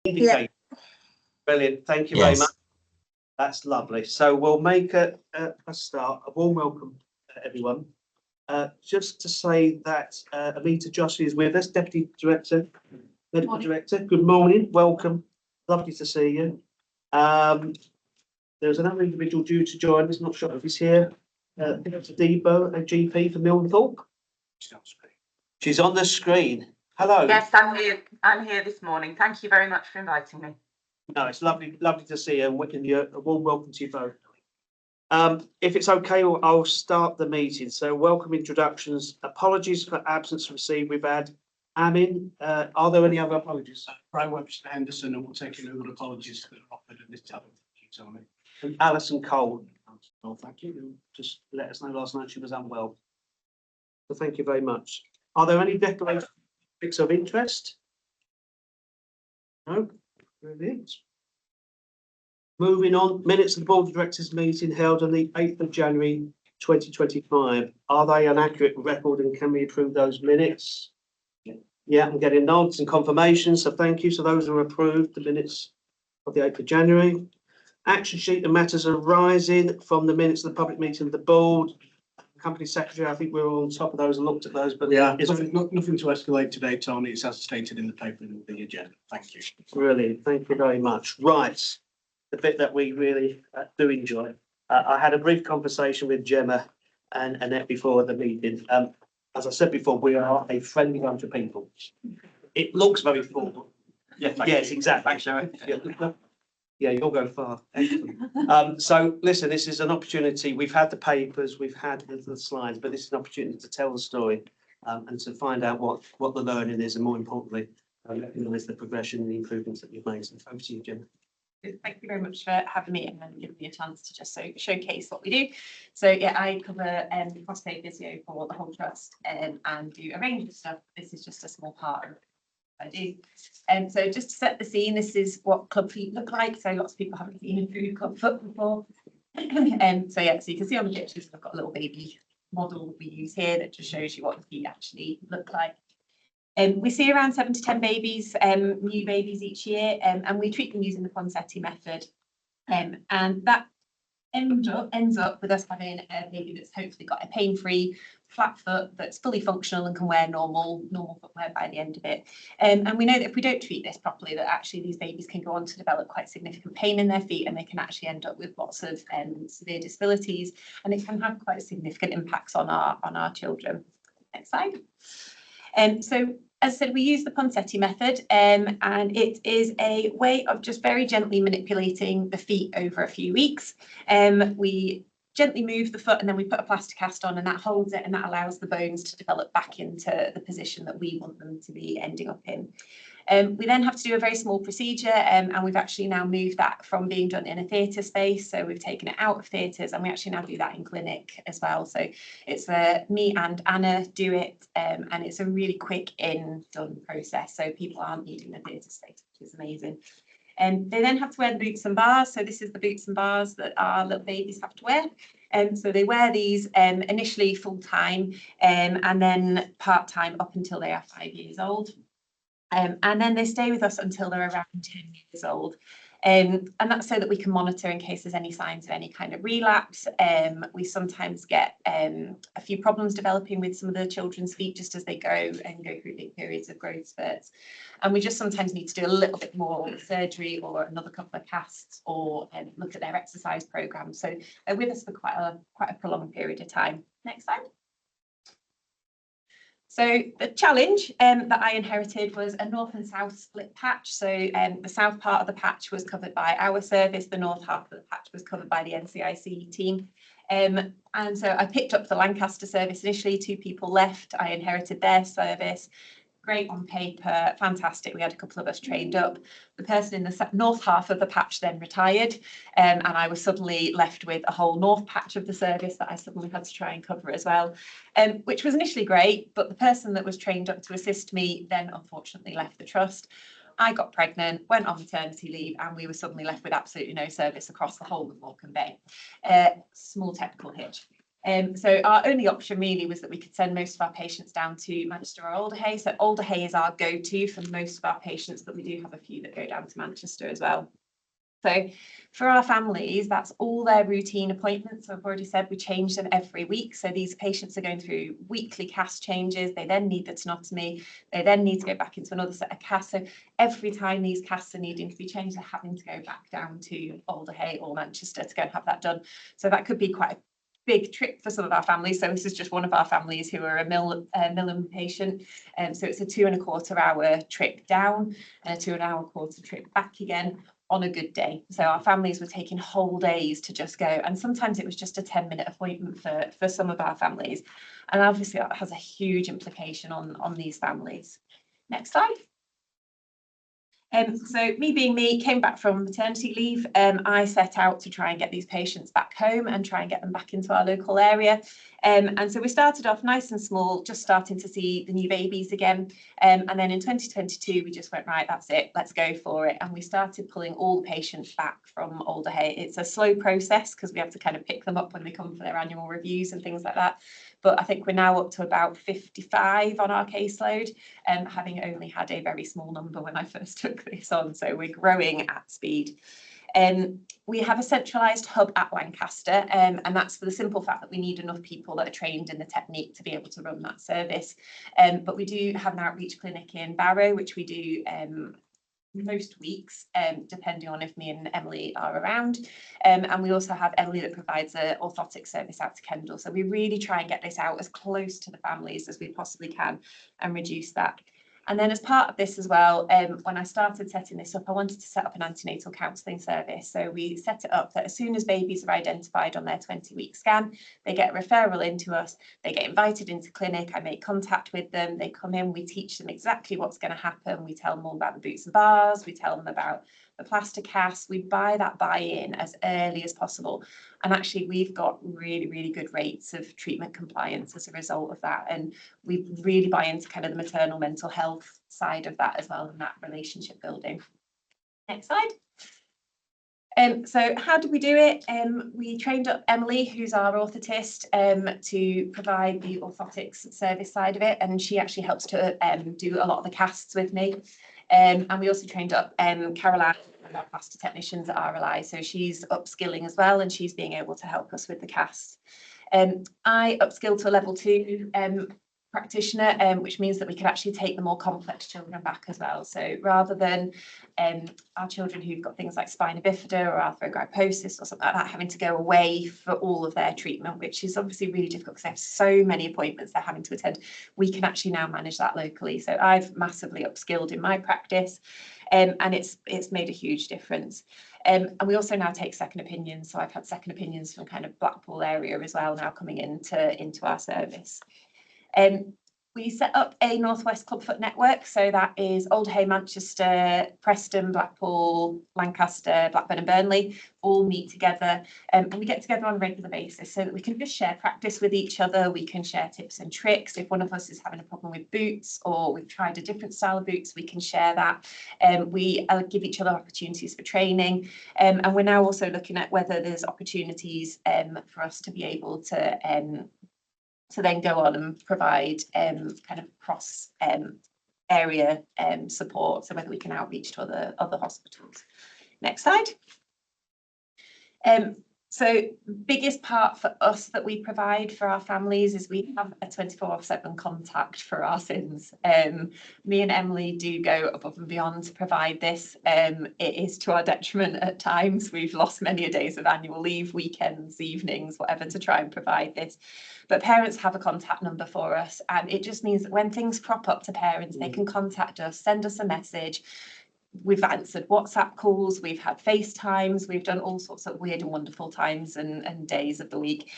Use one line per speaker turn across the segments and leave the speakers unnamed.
Yeah.
Brilliant. Thank you very much. That's lovely. So we'll make a start. A warm welcome, everyone. Just to say that Amita Joshi is with us, Deputy Director, Medical Director. Good morning. Welcome. Lovely to see you. There's another individual due to join us. Not sure if he's here. Dr. Debo, a GP for Milnthorpe. She's on the screen. Hello.
Yes, I'm here. I'm here this morning. Thank you very much for inviting me.
No, it's lovely to see you, and wishing you a warm welcome to you both. If it's okay, I'll start the meeting. So, welcome introductions. Apologies for absence received. We've had Amin. Are there any other apologies?
Brian Webster Henderson, and we'll take any other apologies that are offered at this time.
And Alison Cole. Oh, thank you. Just let us know last night she was unwell. So, thank you very much. Are there any declarations of interest? No. Brilliant. Moving on, minutes of the Board of Directors meeting held on the 8th of January 2025. Are they an accurate record and can we approve those minutes? Yeah, I'm getting nods and confirmations, so thank you. So those are approved, the minutes of the 8th of January. Action sheet and matters arising from the minutes of the public meeting of the board. Company Secretary, I think we're all on top of those and looked at those, but
yeah, nothing to escalate today, Tony. It's as stated in the paper and the agenda. Thank you.
Brilliant. Thank you very much. Right. The bit that we really do enjoy. I had a brief conversation with Gemma and Annette before the meeting. As I said before, we are a friendly bunch of people. It looks very formal.
Yeah,
yes, exactly. Thanks, yeah, you'll go far. Excellent. So listen, this is an opportunity. We've had the papers, we've had the slides, but this is an opportunity to tell the story and to find out what the learning is, and more importantly, recognise the progression and the improvements that you've made. So over to you, Gemma.
Thank you very much for having me and giving me a chance to just showcase what we do. So yeah, I cover prostate physio for the whole trust and do a range of stuff. This is just a small part of what I do. So just to set the scene, this is what club feet look like. So lots of people haven't seen a food club foot before. So yeah, so you can see on the pictures, I've got a little baby model that we use here that just shows you what the feet actually look like. We see around 7 to 10 babies, new babies each year, and we treat them using the Ponseti method. And that ends up with us having a baby that's hopefully got a pain-free flat foot that's fully functional and can wear normal footwear by the end of it. And we know that if we don't treat this properly, that actually these babies can go on to develop quite significant pain in their feet, and they can actually end up with lots of severe disabilities, and it can have quite significant impacts on our children. Next slide. So as I said, we use the Ponseti method, and it is a way of just very gently manipulating the feet over a few weeks. We gently move the foot and then we put a plaster cast on, and that holds it, and that allows the bones to develop back into the position that we want them to be ending up in. We then have to do a very small procedure, and we've actually now moved that from being done in a theatre space. So we've taken it out of theatres, and we actually now do that in clinic as well. So it's me and Anna do it, and it's a really quick done process. So people aren't needing the theatre space, which is amazing. They then have to wear the boots and bars. So this is the boots and bars that our little babies have to wear. So they wear these initially full time, and then part time up until they are 5 years old. And then they stay with us until they're around 10 years old. And that's so that we can monitor in case there's any signs of any kind of relapse. We sometimes get a few problems developing with some of the children's feet just as they go through big periods of growth spurts. And we just sometimes need to do a little bit more surgery or another couple of casts, or look at their exercise program. So they're with us for quite a prolonged period of time. Next slide. So the challenge that I inherited was a north and south split patch. So the south part of the patch was covered by our service, the north half of the patch was covered by the NCIC team. And so I picked up the Lancaster service initially, 2 people left, I inherited their service. Great on paper, fantastic. We had a couple of us trained up. The person in the north half of the patch then retired, and I was suddenly left with a whole north patch of the service that I suddenly had to try and cover as well, which was initially great, but the person that was trained up to assist me then unfortunately left the trust. I got pregnant, went on maternity leave, and we were suddenly left with absolutely no service across the whole of Morecambe Bay. Small technical hitch. So our only option really was that we could send most of our patients down to Manchester or Alderhay. So Alderhay is our go-to for most of our patients, but we do have a few that go down to Manchester as well. So for our families, that's all their routine appointments. So I've already said we change them every week. So these patients are going through weekly cast changes. They then need the tenotomy. They then need to go back into another set of casts. So every time these casts are needing to be changed, they're having to go back down to Alderhay or Manchester to go and have that done. So that could be quite a big trip for some of our families. So this is just one of our families who are a Milham patient. So it's a 2.25 hour trip down and a 2.25 hour trip back again on a good day. So our families were taking whole days to just go. And sometimes it was just a 10-minute appointment for some of our families. And obviously that has a huge implication on these families. Next slide. So me being me, came back from maternity leave. I set out to try and get these patients back home and try and get them back into our local area. And so we started off nice and small, just starting to see the new babies again. And then in 2022, we just went, right, that's it, let's go for it. And we started pulling all the patients back from Alderhay. It's a slow process because we have to kind of pick them up when they come for their annual reviews and things like that. But I think we're now up to about 55 on our caseload, having only had a very small number when I first took this on. So we're growing at speed. We have a centralised hub at Lancaster, and that's for the simple fact that we need enough people that are trained in the technique to be able to run that service. But we do have an outreach clinic in Barrow, which we do most weeks, depending on if me and Emily are around. And we also have Emily that provides an orthotic service out to Kendal. So we really try and get this out as close to the families as we possibly can and reduce that. And then as part of this as well, when I started setting this up, I wanted to set up an antenatal counselling service. So we set it up that as soon as babies are identified on their 20-week scan, they get a referral into us, they get invited into clinic, I make contact with them, they come in, we teach them exactly what's going to happen, we tell them all about the boots and bars, we tell them about the plaster cast, we buy that buy-in as early as possible. And actually we've got really, really good rates of treatment compliance as a result of that. And we really buy into kind of the maternal mental health side of that as well, and that relationship building. Next slide. So how did we do it? We trained up Emily, who's our orthotist, to provide the orthotics service side of it. And she actually helps to do a lot of the casts with me. And we also trained up Caroline, our plaster technicians at RLI. So she's upskilling as well, and she's being able to help us with the casts. I upskilled to a level 2 practitioner, which means that we can actually take the more complex children back as well. So rather than our children who've got things like spina bifida or arthrogryposis or something like that having to go away for all of their treatment, which is obviously really difficult because they have so many appointments they're having to attend, we can actually now manage that locally. So I've massively upskilled in my practice, and it's made a huge difference. And we also now take second opinions. So I've had second opinions from kind of Blackpool area as well now coming into our service. We set up a Northwest Clubfoot network, so that is Alderhay, Manchester, Preston, Blackpool, Lancaster, Blackburn and Burnley all meet together, and we get together on a regular basis so that we can just share practice with each other. We can share tips and tricks. If one of us is having a problem with boots or we've tried a different style of boots, we can share that. We give each other opportunities for training, and we're now also looking at whether there's opportunities for us to be able to then go on and provide kind of cross area support, so whether we can outreach to other hospitals. Next slide. So biggest part for us that we provide for our families is we have a 24/7 contact for our SINs. Me and Emily do go above and beyond to provide this. It is to our detriment at times. We've lost many a days of annual leave, weekends, evenings, whatever, to try and provide this. But parents have a contact number for us, and it just means that when things crop up to parents, they can contact us, send us a message. We've answered WhatsApp calls, we've had FaceTimes, we've done all sorts of weird and wonderful times and days of the week.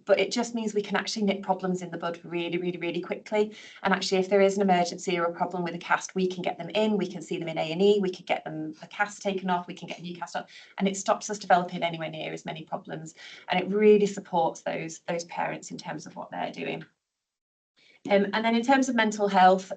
But it just means we can actually nip problems in the bud really, really, really quickly. And actually, if there is an emergency or a problem with a cast, we can get them in, we can see them in A&E, we can get them the cast taken off, we can get a new cast on, and it stops us developing anywhere near as many problems. And it really supports those parents in terms of what they're doing. And then in terms of mental health,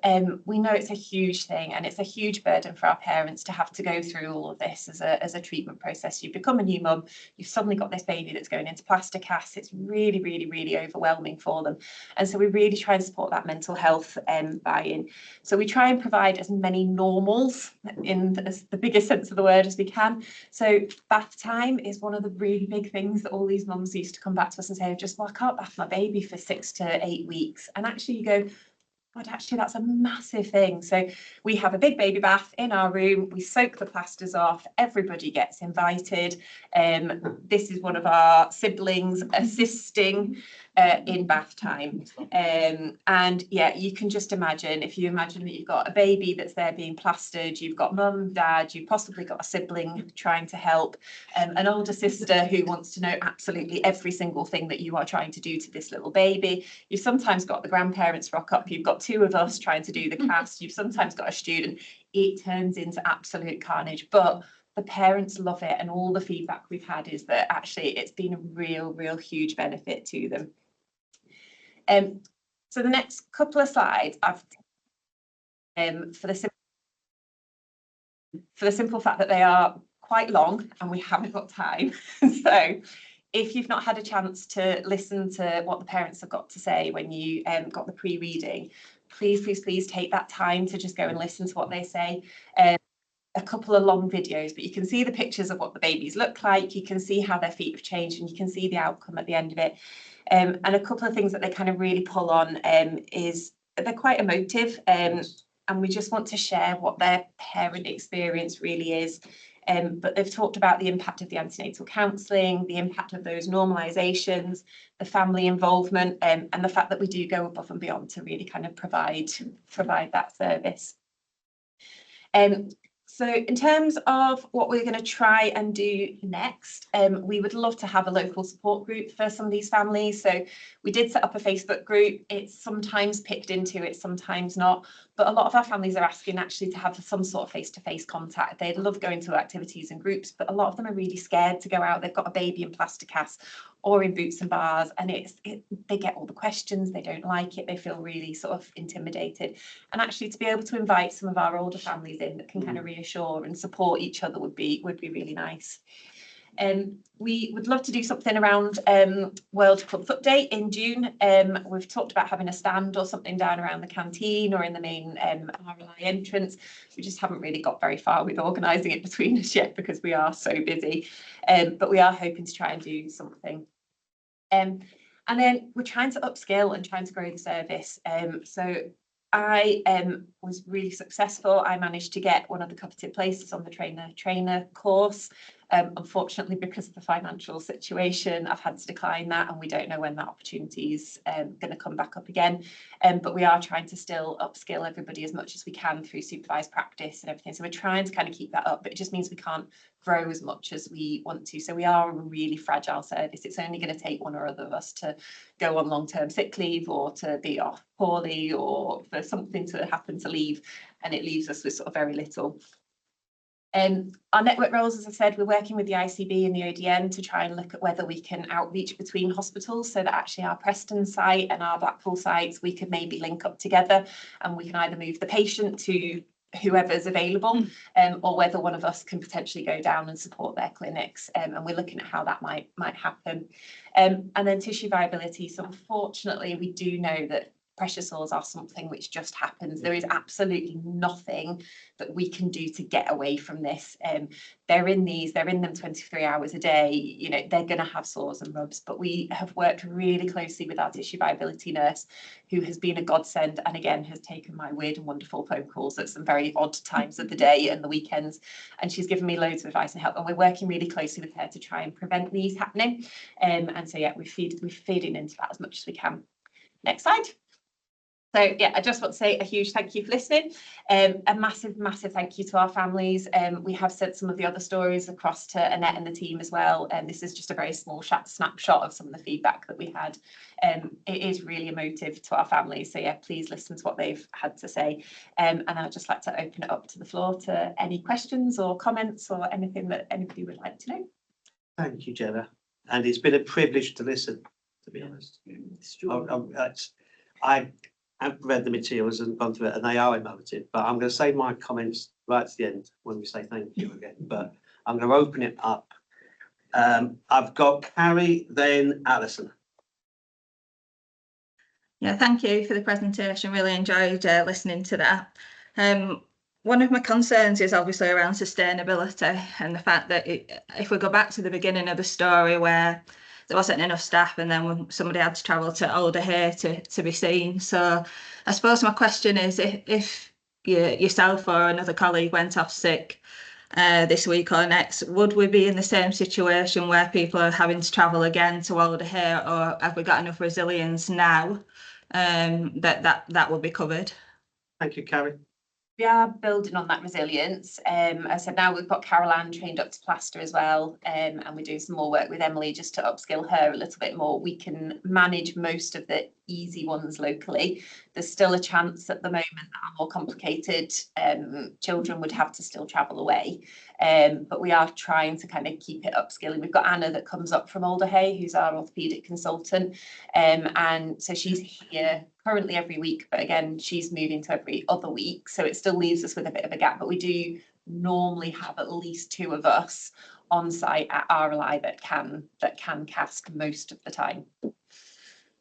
we know it's a huge thing and it's a huge burden for our parents to have to go through all of this as a treatment process. You become a new mum, you've suddenly got this baby that's going into plaster casts. It's really, really, really overwhelming for them. And so we really try and support that mental health buy-in. So we try and provide as many normals in the biggest sense of the word as we can. So bath time is one of the really big things that all these mums used to come back to us and say, I can't bath my baby for 6 to 8 weeks. And actually you go, but actually that's a massive thing. So we have a big baby bath in our room, we soak the plasters off, everybody gets invited. This is one of our siblings assisting in bath time. And yeah, you can just imagine, if you imagine that you've got a baby that's there being plastered, you've got mum, dad, you've possibly got a sibling trying to help, an older sister who wants to know absolutely every single thing that you are trying to do to this little baby. You've sometimes got the grandparents rock up, you've got 2 of us trying to do the cast, you've sometimes got a student. It turns into absolute carnage, but the parents love it, and all the feedback we've had is that actually it's been a real huge benefit to them. So the next couple of slides I've for the simple fact that they are quite long and we haven't got time. So if you've not had a chance to listen to what the parents have got to say when you got the pre-reading, please take that time to just go and listen to what they say. A couple of long videos, but you can see the pictures of what the babies look like, you can see how their feet have changed, and you can see the outcome at the end of it. And a couple of things that they kind of really pull on is they're quite emotive, and we just want to share what their parent experience really is. But they've talked about the impact of the antenatal counselling, the impact of those normalisations, the family involvement, and the fact that we do go above and beyond to really kind of provide that service. So in terms of what we're going to try and do next, we would love to have a local support group for some of these families. So we did set up a Facebook group. It's sometimes picked into it, sometimes not. But a lot of our families are asking actually to have some sort of face-to-face contact. They'd love going to activities and groups, but a lot of them are really scared to go out. They've got a baby in plaster casts or in boots and bars, and they get all the questions, they don't like it, they feel really sort of intimidated. And actually to be able to invite some of our older families in that can kind of reassure and support each other would be really nice. We would love to do something around World Club Foot Day in June. We've talked about having a stand or something down around the canteen or in the main RLI entrance. We just haven't really got very far with organising it between us yet because we are so busy. But we are hoping to try and do something. And then we're trying to upskill and trying to grow the service. So I was really successful. I managed to get one of the coveted places on the trainer course. Unfortunately, because of the financial situation, I've had to decline that, and we don't know when that opportunity is going to come back up again. But we are trying to still upskill everybody as much as we can through supervised practice and everything. So we're trying to kind of keep that up, but it just means we can't grow as much as we want to. So we are a really fragile service. It's only going to take one or other of us to go on long-term sick leave or to be off poorly or for something to happen to leave, and it leaves us with sort of very little. Our network roles, as I said, we're working with the ICB and the ODN to try and look at whether we can outreach between hospitals so that actually our Preston site and our Blackpool sites, we could maybe link up together and we can either move the patient to whoever's available, or whether one of us can potentially go down and support their clinics, and we're looking at how that might happen. And then tissue viability. So unfortunately, we do know that pressure sores are something which just happens. There is absolutely nothing that we can do to get away from this. They're in them 23 hours a day. You know, they're going to have sores and rubs, but we have worked really closely with our tissue viability nurse, who has been a godsend and again has taken my weird and wonderful phone calls at some very odd times of the day and the weekends, and she's given me loads of advice and help, and we're working really closely with her to try and prevent these happening. And so yeah, we're feeding into that as much as we can. Next slide. So yeah, I just want to say a huge thank you for listening. A massive thank you to our families. We have sent some of the other stories across to Annette and the team as well. And this is just a very small snapshot of some of the feedback that we had. It is really emotive to our families. So yeah, please listen to what they've had to say. And I'd just like to open it up to the floor to any questions or comments or anything that anybody would like to know.
Thank you, Jenna. And it's been a privilege to listen, to be honest. I have read the materials and gone through it, and they are emotive, but I'm going to save my comments right to the end when we say thank you again, but I'm going to open it up. I've got Carrie, then Alison.
Yeah, thank you for the presentation. Really enjoyed listening to that. One of my concerns is obviously around sustainability and the fact that if we go back to the beginning of the story where there wasn't enough staff and then somebody had to travel to Alderhay to be seen. So I suppose my question is if yourself or another colleague went off sick this week or next, would we be in the same situation where people are having to travel again to Alderhay, or have we got enough resilience now that will be covered?
Thank you, Carrie.
We are building on that resilience. I said now we've got Carol Ann trained up to plaster as well, and we're doing some more work with Emily just to upskill her a little bit more. We can manage most of the easy ones locally. There's still a chance at the moment that our more complicated children would have to still travel away, but we are trying to kind of keep it upskilling. We've got Anna that comes up from Alderhay, who's our orthopaedic consultant, and so she's here currently every week, but again she's moving to every other week, so it still leaves us with a bit of a gap, but we do normally have at least 2 of us on site at RLI that can cast most of the time.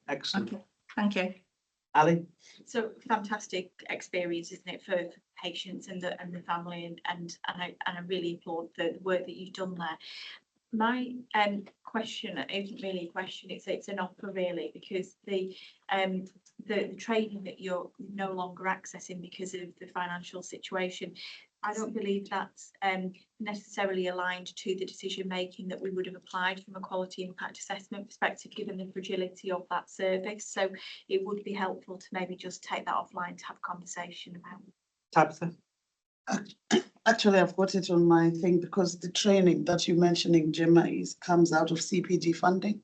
Excellent.
Okay, thank you.
Ali?
So fantastic experience, isn't it, for patients and the family, and I really applaud the work that you've done there. My question isn't really a question, it's an offer really, because the training that you're no longer accessing because of the financial situation, I don't believe that's necessarily aligned to the decision making that we would have applied from a quality impact assessment perspective, given the fragility of that service. So it would be helpful to maybe just take that offline to have a conversation about.
Tabitha?
Actually, I've got it on my thing because the training that you're mentioning, Gemma, comes out of CPD funding.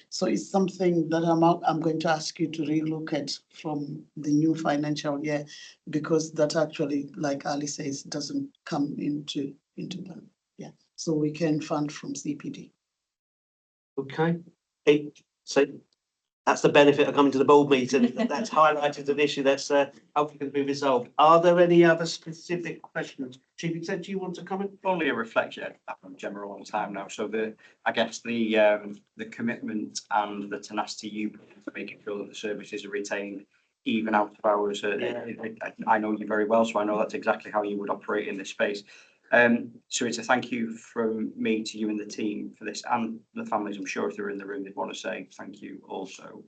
So it's something that I'm going to ask you to relook at from the new financial year, because that actually, like Ali says, doesn't come into that. Yeah, so we can fund from CPD.
Okay. So that's the benefit of coming to the board meeting. That's highlighted an issue that's hopefully going to be resolved. Are there any other specific questions? Chief Exec, do you want to comment?
Only a reflection. I've known Gemma a long time now, so I guess the commitment and the tenacity you put into making sure that the services are retained even out of hours. I know you very well, so I know that's exactly how you would operate in this space. So it's a thank you from me to you and the team for this, and the families. I'm sure if they're in the room, they'd want to say thank you also.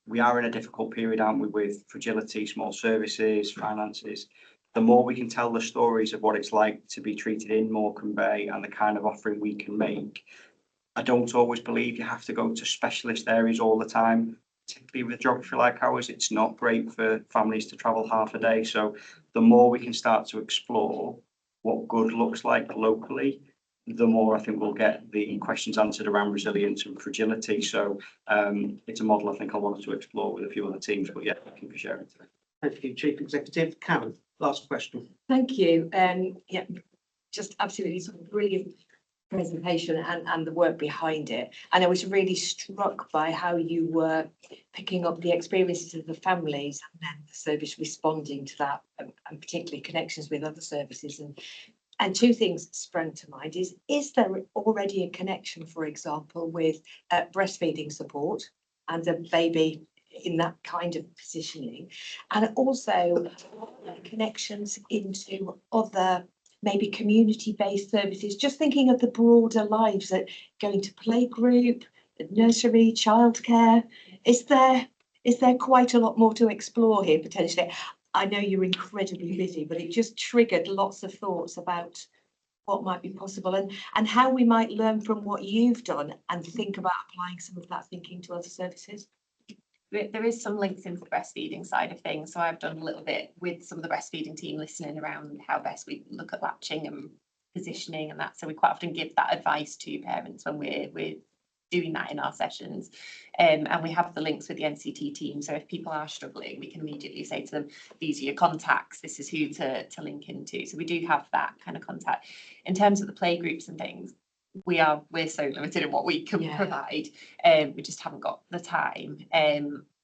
We are in a difficult period, aren't we, with fragility, small services, finances. The more we can tell the stories of what it's like to be treated in Morecambe Bay and the kind of offering we can make. I don't always believe you have to go to specialist areas all the time, particularly with geography like ours. It's not great for families to travel half a day. So the more we can start to explore what good looks like locally, the more I think we'll get the questions answered around resilience and fragility. So it's a model I think I wanted to explore with a few other teams, but yeah, thank you for sharing today.
Thank you, Chief Executive. Karen, last question.
Thank you. Yeah, just absolutely sort of brilliant presentation and the work behind it. And I was really struck by how you were picking up the experiences of the families and then the service responding to that, and particularly connections with other services. And 2 things sprang to mind. Is there already a connection, for example, with breastfeeding support and a baby in that kind of positioning, and also connections into other maybe community-based services, just thinking of the broader lives that going to playgroup, nursery, childcare. Is there quite a lot more to explore here potentially? I know you're incredibly busy, but it just triggered lots of thoughts about what might be possible and how we might learn from what you've done and think about applying some of that thinking to other services.
There is some links into the breastfeeding side of things. So I've done a little bit with some of the breastfeeding team, listening around how best we look at latching and positioning and that. So we quite often give that advice to parents when we're doing that in our sessions. And we have the links with the NCT team. So if people are struggling, we can immediately say to them, these are your contacts, this is who to link into. So we do have that kind of contact. In terms of the play groups and things, we're so limited in what we can provide. We just haven't got the time.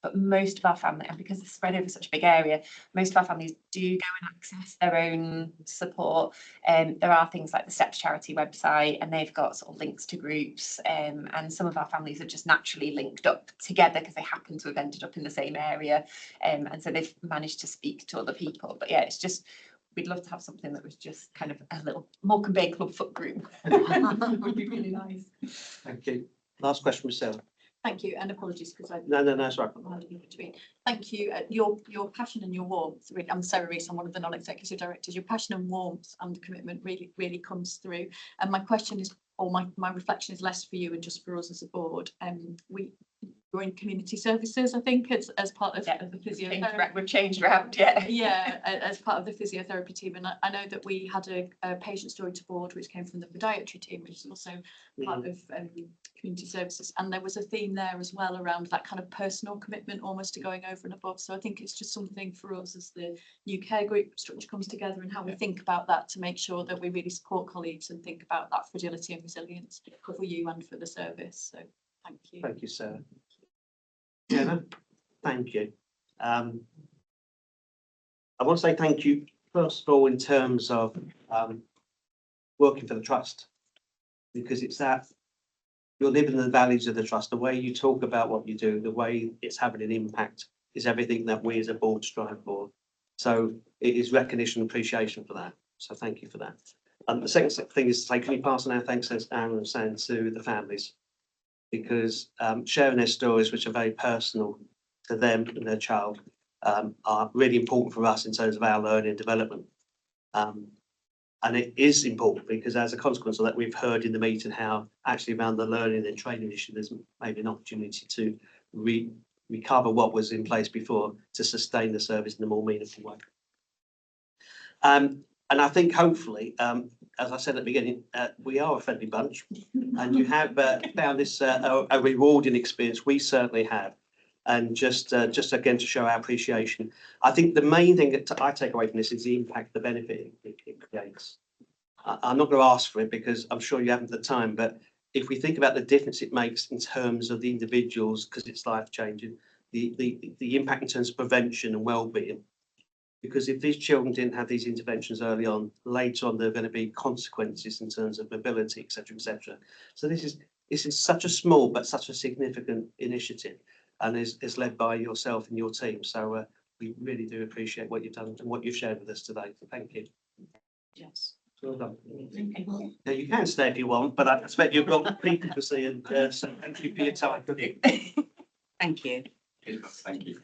but most of our family, and because it's spread over such a big area, most of our families do go and access their own support. There are things like the Steps Charity website, and they've got sort of links to groups, and some of our families are just naturally linked up together because they happen to have ended up in the same area, and so they've managed to speak to other people. But yeah, it's just, we'd love to have something that was just kind of a little Morecambe Bay Club foot group. Would be really nice.
Thank you. Last question, Ms. Sarah.
Thank you, and apologies because I.
No, that's right.
In between. Thank you. Your passion and your warmth. I'm Sarah Rees. I'm one of the non-executive directors. Your passion and warmth and commitment really comes through. And my question is, or my reflection is less for you and just for us as a board. We're in community services, I think, as part of the physiotherapy.
We've changed around, yeah.
Yeah, as part of the physiotherapy team, and I know that we had a patient story to board which came from the podiatry team, which is also part of community services, and there was a theme there as well around that kind of personal commitment, almost to going over and above. So I think it's just something for us as the new care group structure comes together and how we think about that to make sure that we really support colleagues and think about that fragility and resilience for you and for the service. So thank you.
Thank you, Sarah. Jenna, thank you. I want to say thank you, first of all, in terms of working for the trust, because it's that you're living the values of the trust, the way you talk about what you do, the way it's having an impact is everything that we as a board strive for. So it is recognition and appreciation for that. So thank you for that. The second thing is to say, can you pass on our thanks, as Aaron was saying, to the families? Because sharing their stories, which are very personal to them and their child, are really important for us in terms of our learning and development. And it is important because as a consequence of that, we've heard in the meeting how actually around the learning and training issue, there's maybe an opportunity to recover what was in place before to sustain the service in a more meaningful way. And I think hopefully, as I said at the beginning, we are a friendly bunch and you have found this a rewarding experience. We certainly have. And just again, to show our appreciation, I think the main thing that I take away from this is the impact, the benefit it creates. I'm not going to ask for it because I'm sure you haven't the time, but if we think about the difference it makes in terms of the individuals, because it's life changing, the impact in terms of prevention and well-being. Because if these children didn't have these interventions early on, later on there are going to be consequences in terms of mobility, etc., etc. So this is such a small but such a significant initiative, and is led by yourself and your team. So we really do appreciate what you've done and what you've shared with us today. So thank you.
Yes.
Well done. Now you can stay if you want, but I expect you've got people to see, and so thank you for your time.
Thank you.
Thank you.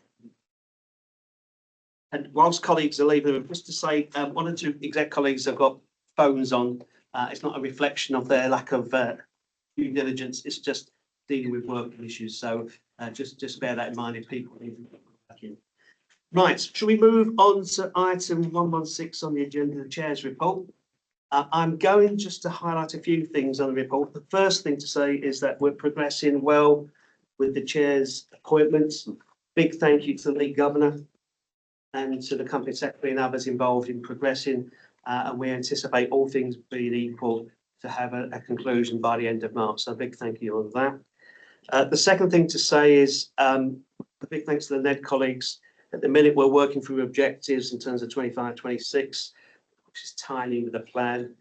And whilst colleagues are leaving, just to say, one or two exec colleagues have got phones on. It's not a reflection of their lack of due diligence. It's just dealing with working issues. So just bear that in mind if people need to back in. Right, shall we move on to item 116 on the agenda, the chair's report? I'm going just to highlight a few things on the report. The first thing to say is that we're progressing well with the chair's appointments. Big thank you to the lead governor and to the company secretary and others involved in progressing, and we anticipate all things being equal to have a conclusion by the end of March. So a big thank you on that. The second thing to say is a big thanks to the NED colleagues. At the minute, we're working through objectives in terms of 25-26, which is tying in with the plan.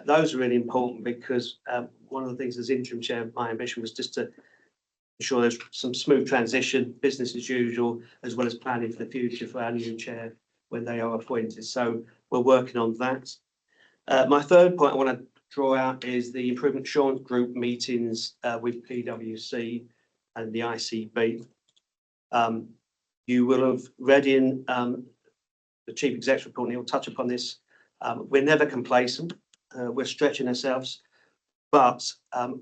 Those are really important because one of the things as interim chair, my ambition was just to ensure there's some smooth transition, business as usual, as well as planning for the future for our new chair when they are appointed. So we're working on that. My third point I want to draw out is the Improvement Assurance Group meetings with PwC and the ICB. You will have read in the Chief Exec's report, and he'll touch upon this. We're never complacent. We're stretching ourselves, but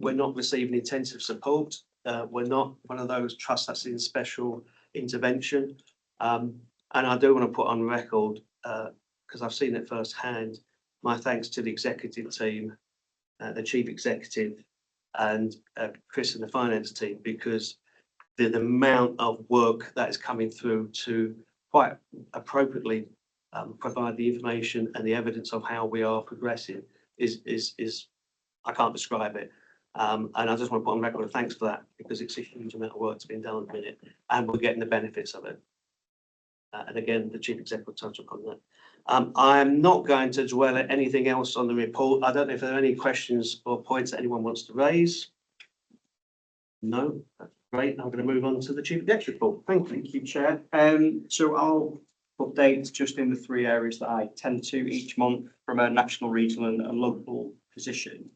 we're not receiving intensive support. We're not one of those trusts that's in special intervention. And I do want to put on record, because I've seen it firsthand, my thanks to the executive team, the chief executive, and Chris and the finance team, because the amount of work that is coming through to quite appropriately provide the information and the evidence of how we are progressing is I can't describe it. And I just want to put on record of thanks for that, because it's a huge amount of work that's been done at the minute, and we're getting the benefits of it. And again, the chief executive will touch upon that. I'm not going to dwell at anything else on the report. I don't know if there are any questions or points that anyone wants to raise. No, that's great. I'm going to move on to the chief executive report. Thank you.
Thank you, Chair. So I'll update just in the 3 areas that I tend to each month from a national, regional and local position.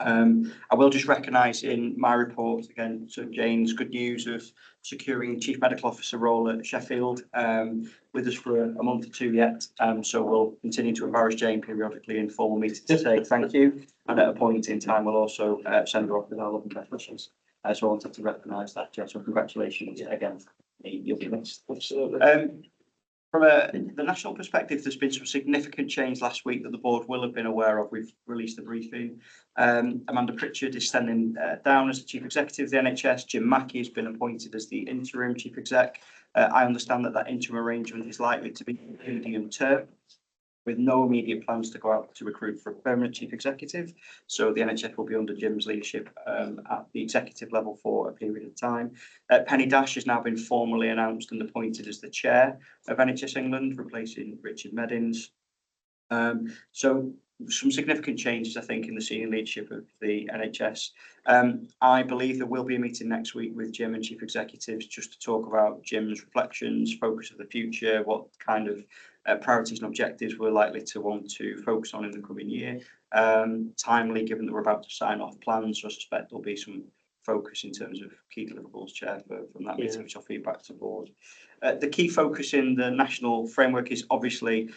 I will just recognise in my report again, so Jane's good news of securing Chief Medical Officer role at Sheffield, with us for a month or 2 yet. So we'll continue to embarrass Jane periodically in formal meetings to say thank you. And at a point in time, we'll also send her off with our love and best wishes. So I wanted to recognise that, Chair. So congratulations again. You'll be missed.
Absolutely.
From the national perspective, there's been some significant change last week that the board will have been aware of. We've released the briefing. Amanda Pritchard is standing down as the chief executive of the NHS. Jim Mackey has been appointed as the interim chief exec. I understand that interim arrangement is likely to be medium term, with no immediate plans to go out to recruit for a permanent chief executive. So the NHS will be under Jim's leadership at the executive level for a period of time. Penny Dash has now been formally announced and appointed as the chair of NHS England, replacing Richard Meddins. So some significant changes, I think, in the senior leadership of the NHS. I believe there will be a meeting next week with Jim and chief executives just to talk about Jim's reflections, focus of the future, what kind of priorities and objectives we're likely to want to focus on in the coming year. Timely, given that we're about to sign off plans, so I suspect there'll be some focus in terms of key deliverables, Chair, from that meeting, which I'll feed back to the board. The key focus in the national framework is obviously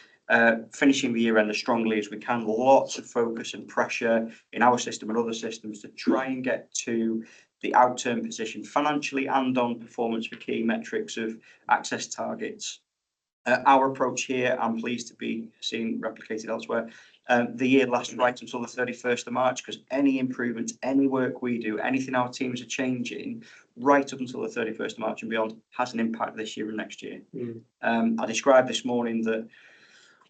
finishing the year end as strongly as we can. Lots of focus and pressure in our system and other systems to try and get to the outturn position financially and on performance for key metrics of access targets. Our approach here, I'm pleased to be seen replicated elsewhere. The year lasts right until the 31st of March, because any improvements, any work we do, anything our teams are changing right up until the 31st of March and beyond has an impact this year and next year. I described this morning that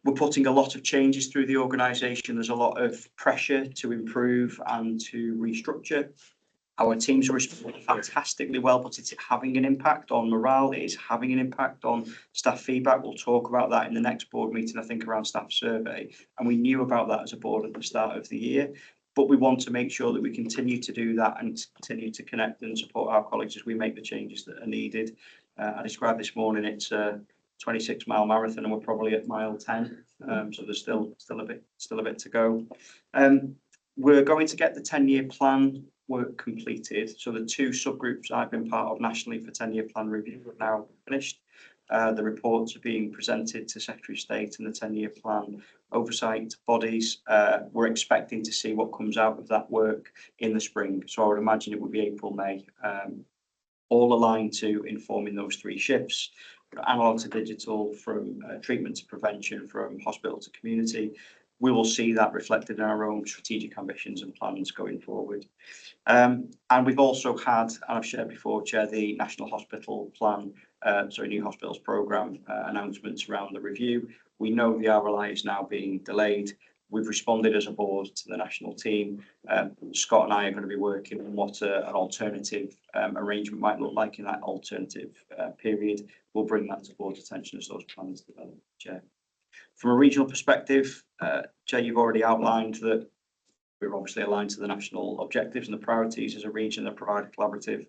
we're putting a lot of changes through the organisation. There's a lot of pressure to improve and to restructure. Our teams are responding fantastically well, but it's having an impact on morale. It is having an impact on staff feedback. We'll talk about that in the next board meeting, I think, around staff survey. And we knew about that as a board at the start of the year. But we want to make sure that we continue to do that and continue to connect and support our colleagues as we make the changes that are needed. I described this morning, it's a 26-mile marathon and we're probably at mile 10. So there's still a bit to go. We're going to get the 10-year plan work completed. So the 2 subgroups I've been part of nationally for 10-year plan review are now finished. The reports are being presented to Secretary of State and the 10-year plan oversight bodies. We're expecting to see what comes out of that work in the spring. So I would imagine it would be April, May, all aligned to informing those 3 shifts. Analog to digital, from treatment to prevention, from hospital to community. We will see that reflected in our own strategic ambitions and plans going forward. And we've also had, and I've shared before, Chair, the National Hospital Plan, New Hospitals Programme announcements around the review. We know the RLI is now being delayed. We've responded as a board to the national team. Scott and I are going to be working on what an alternative arrangement might look like in that alternative period. We'll bring that to board's attention as those plans develop, Chair. From a regional perspective, Chair, you've already outlined that we're obviously aligned to the national objectives and the priorities as a region that provide a collaborative.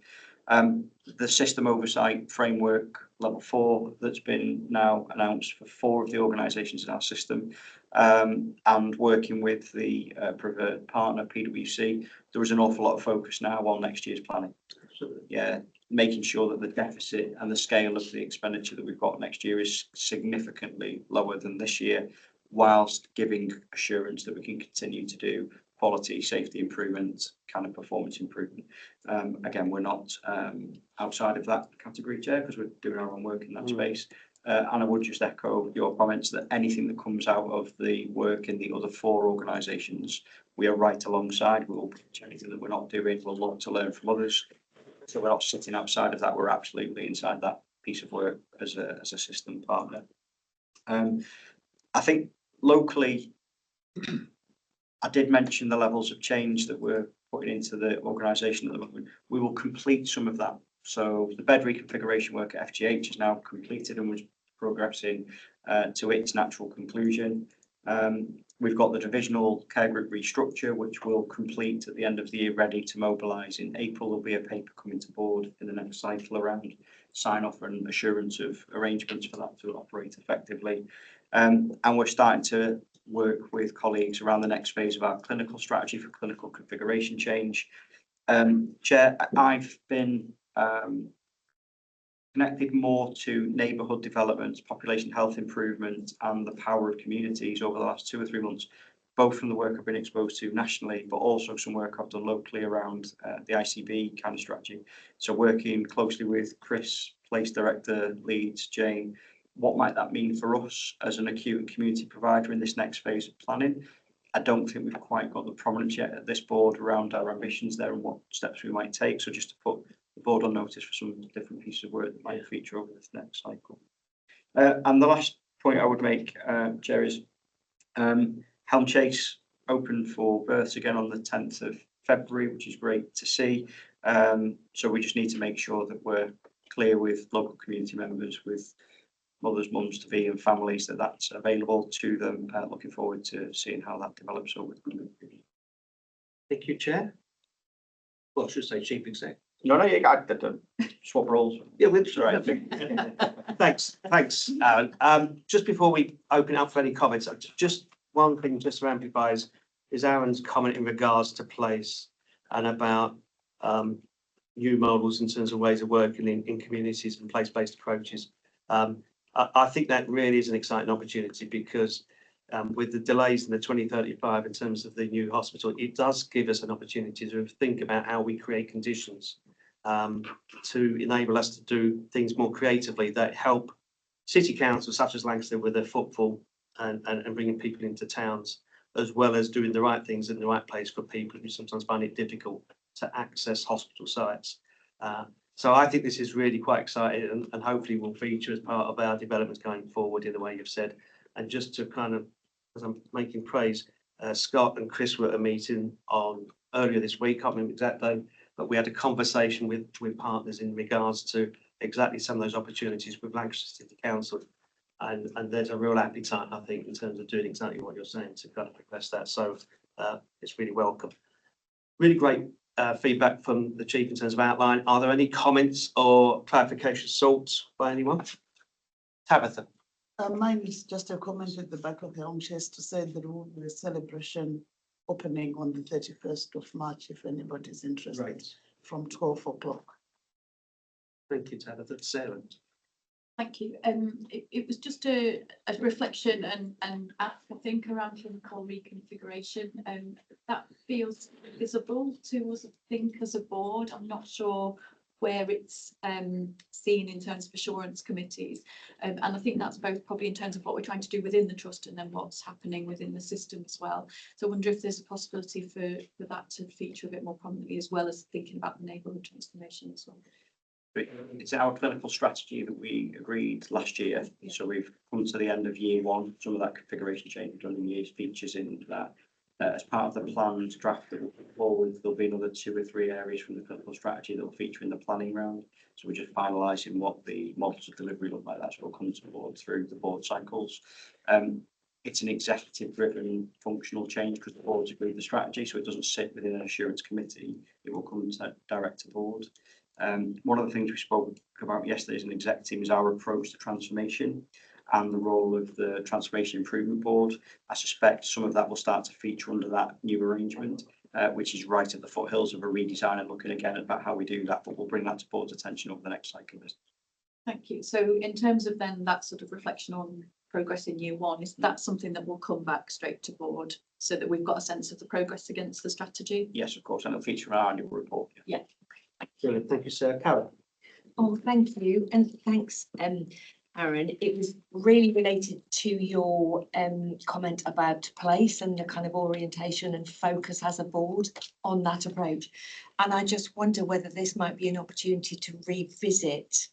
The system oversight framework level 4 that's been now announced for 4 of the organisations in our system, and working with the preferred partner PwC, there is an awful lot of focus now on next year's planning. Yeah, making sure that the deficit and the scale of the expenditure that we've got next year is significantly lower than this year, whilst giving assurance that we can continue to do quality, safety improvement, kind of performance improvement. Again, we're not outside of that category, Chair, because we're doing our own work in that space. And I would just echo your comments that anything that comes out of the work in the other 4 organisations, we are right alongside. We'll anything that we're not doing, we'll look to learn from others. So we're not sitting outside of that. We're absolutely inside that piece of work as a system partner. I think locally, I did mention the levels of change that we're putting into the organisation at the moment. We will complete some of that. So the bed reconfiguration work at FGH is now completed and was progressing to its natural conclusion. We've got the divisional care group restructure, which will complete at the end of the year, ready to mobilise. In April, there'll be a paper coming to board in the next cycle around sign off and assurance of arrangements for that to operate effectively. And we're starting to work with colleagues around the next phase of our clinical strategy for clinical configuration change. Chair, I've been connected more to neighbourhood development, population health improvement, and the power of communities over the last 2 or 3 months, both from the work I've been exposed to nationally, but also some work I've done locally around the ICB kind of strategy. So working closely with Chris, Place Director, Leeds, Jane, what might that mean for us as an acute and community provider in this next phase of planning? I don't think we've quite got the prominence yet at this board around our ambitions there and what steps we might take. So just to put the board on notice for some different pieces of work that might feature over this next cycle. And the last point I would make, Chair, is Helm Chase opened for births again on the 10th of February, which is great to see. So we just need to make sure that we're clear with local community members, with mothers, mums to be and families that that's available to them. Looking forward to seeing how that develops over the coming period.
Thank you, Chair. Well, I should say Chief Exec.
No, you got to swap roles.
Yeah, we're
Right.
Thanks, Aaron. Just before we open up for any comments, just one thing just to amplify is Aaron's comment in regards to place and about new models in terms of ways of working in communities and place-based approaches. I think that really is an exciting opportunity because with the delays in the 2035 in terms of the new hospital, it does give us an opportunity to think about how we create conditions to enable us to do things more creatively that help city councils such as Lancaster with their footfall and bringing people into towns, as well as doing the right things in the right place for people who sometimes find it difficult to access hospital sites. So I think this is really quite exciting and hopefully will feature as part of our developments going forward in the way you've said. And just to kind of, as I'm making praise, Scott and Chris were at a meeting on earlier this week, can't remember exactly, but we had a conversation with partners in regards to exactly some of those opportunities with Lancaster City Council. And there's a real appetite, I think, in terms of doing exactly what you're saying to kind of progress that. So it's really welcome. Really great feedback from the Chief in terms of outline. Are there any comments or clarification sought by anyone? Tabitha.
Mine is just a comment at the back of the Helm Chase to say there will be a celebration opening on the 31st of March if anybody's interested,
Right.
from 12 o'clock.
Thank you, Tabitha. Sarah.
Thank you. It was just a reflection and I think around clinical reconfiguration, that feels visible to us, I think, as a board. I'm not sure where it's seen in terms of assurance committees. And I think that's both probably in terms of what we're trying to do within the trust and then what's happening within the system as well. So I wonder if there's a possibility for that to feature a bit more prominently, as well as thinking about the neighbourhood transformation as well.
It's our clinical strategy that we agreed last year. So we've come to the end of year one. Some of that configuration change we've done in years features in that. As part of the planned draft that will come forward, there'll be another 2 or 3 areas from the clinical strategy that will feature in the planning round. So we're just finalising what the models of delivery look like. That's what will come to the board through the board cycles. It's an executive-driven functional change because the board's agreed the strategy, so it doesn't sit within an assurance committee. It will come to direct to board. One of the things we spoke about yesterday as an exec team is our approach to transformation and the role of the Transformation Improvement Board. I suspect some of that will start to feature under that new arrangement, which is right at the foothills of a redesign and looking again about how we do that, but we'll bring that to board's attention over the next cycle.
Thank you. So in terms of then that sort of reflection on progress in year one, is that something that will come back straight to board so that we've got a sense of the progress against the strategy?
Yes, of course, and it'll feature in our annual report.
Yeah.
Brilliant. Thank you, Sarah. Karen.
Oh, thank you, and thanks, Aaron. It was really related to your comment about place and the kind of orientation and focus as a board on that approach. And I just wonder whether this might be an opportunity to revisit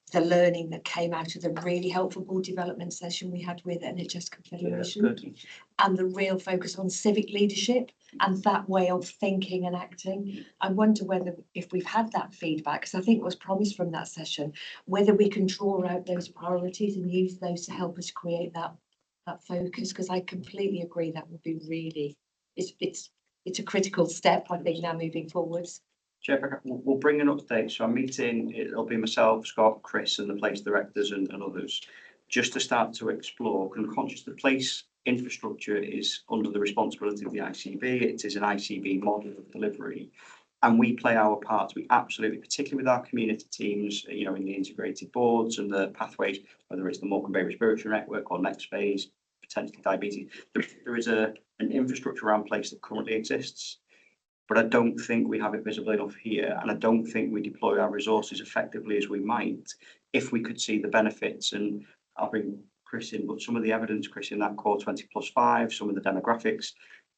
the learning that came out of the really helpful board development session we had with NHS Confederation,
good.
and the real focus on civic leadership and that way of thinking and acting. I wonder whether, if we've had that feedback, because I think it was promised from that session, whether we can draw out those priorities and use those to help us create that focus, because I completely agree that would be really, it's a critical step, I think, now moving forwards.
Chair, we'll bring an update. So I'm meeting, it'll be myself, Scott, Chris and the place directors and others, just to start to explore. I'm conscious the place infrastructure is under the responsibility of the ICB. It is an ICB model of delivery. And we play our part. We absolutely, particularly with our community teams, you know, in the integrated boards and the pathways, whether it's the Morecambe Bay Respiratory Network or next phase, potentially diabetes, there is an infrastructure around place that currently exists. But I don't think we have it visible enough here, and I don't think we deploy our resources effectively as we might if we could see the benefits. And I'll bring Chris in, but some of the evidence, Chris, in that core 20+5, some of the demographics,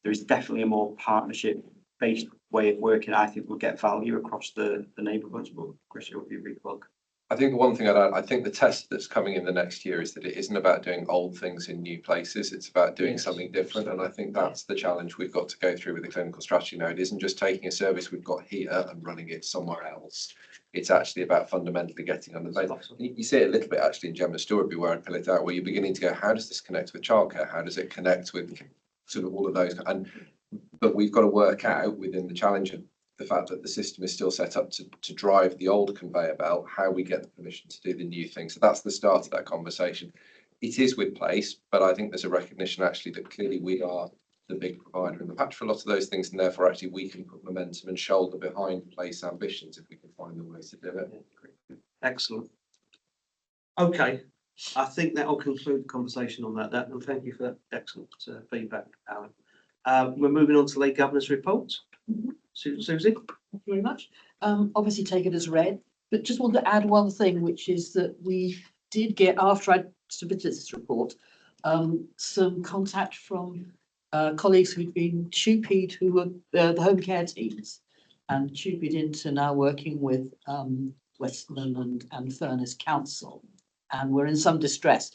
there is definitely a more partnership-based way of working. I think we'll get value across the neighbourhoods. But Chris, it would be a big plug.
I think the one thing I think the test that's coming in the next year is that it isn't about doing old things in new places. It's about doing something different. And I think that's the challenge we've got to go through with the clinical strategy now. It isn't just taking a service we've got here and running it somewhere else. It's actually about fundamentally getting under the base. You see it a little bit actually in Gemma's story where I pull it out, where you're beginning to go, how does this connect with childcare? How does it connect with sort of all of those? But we've got to work out within the challenge of the fact that the system is still set up to drive the old conveyor belt, how we get the permission to do the new thing. So that's the start of that conversation. It is with place, but I think there's a recognition actually that clearly we are the big provider in the patch for a lot of those things, and therefore actually we can put momentum and shoulder behind place ambitions if we can find the ways to do it.
Excellent. Okay, I think that will conclude the conversation on that. And thank you for that excellent feedback, Alan. We're moving on to late governor's reports. Susie?
Thank you very much. Obviously take it as read, but just want to add one thing, which is that we did get, after I submitted this report, some contact from colleagues who'd been TUPE'd, who were the home care teams, and TUPE'd into now working with Westland and Furness Council, and were in some distress.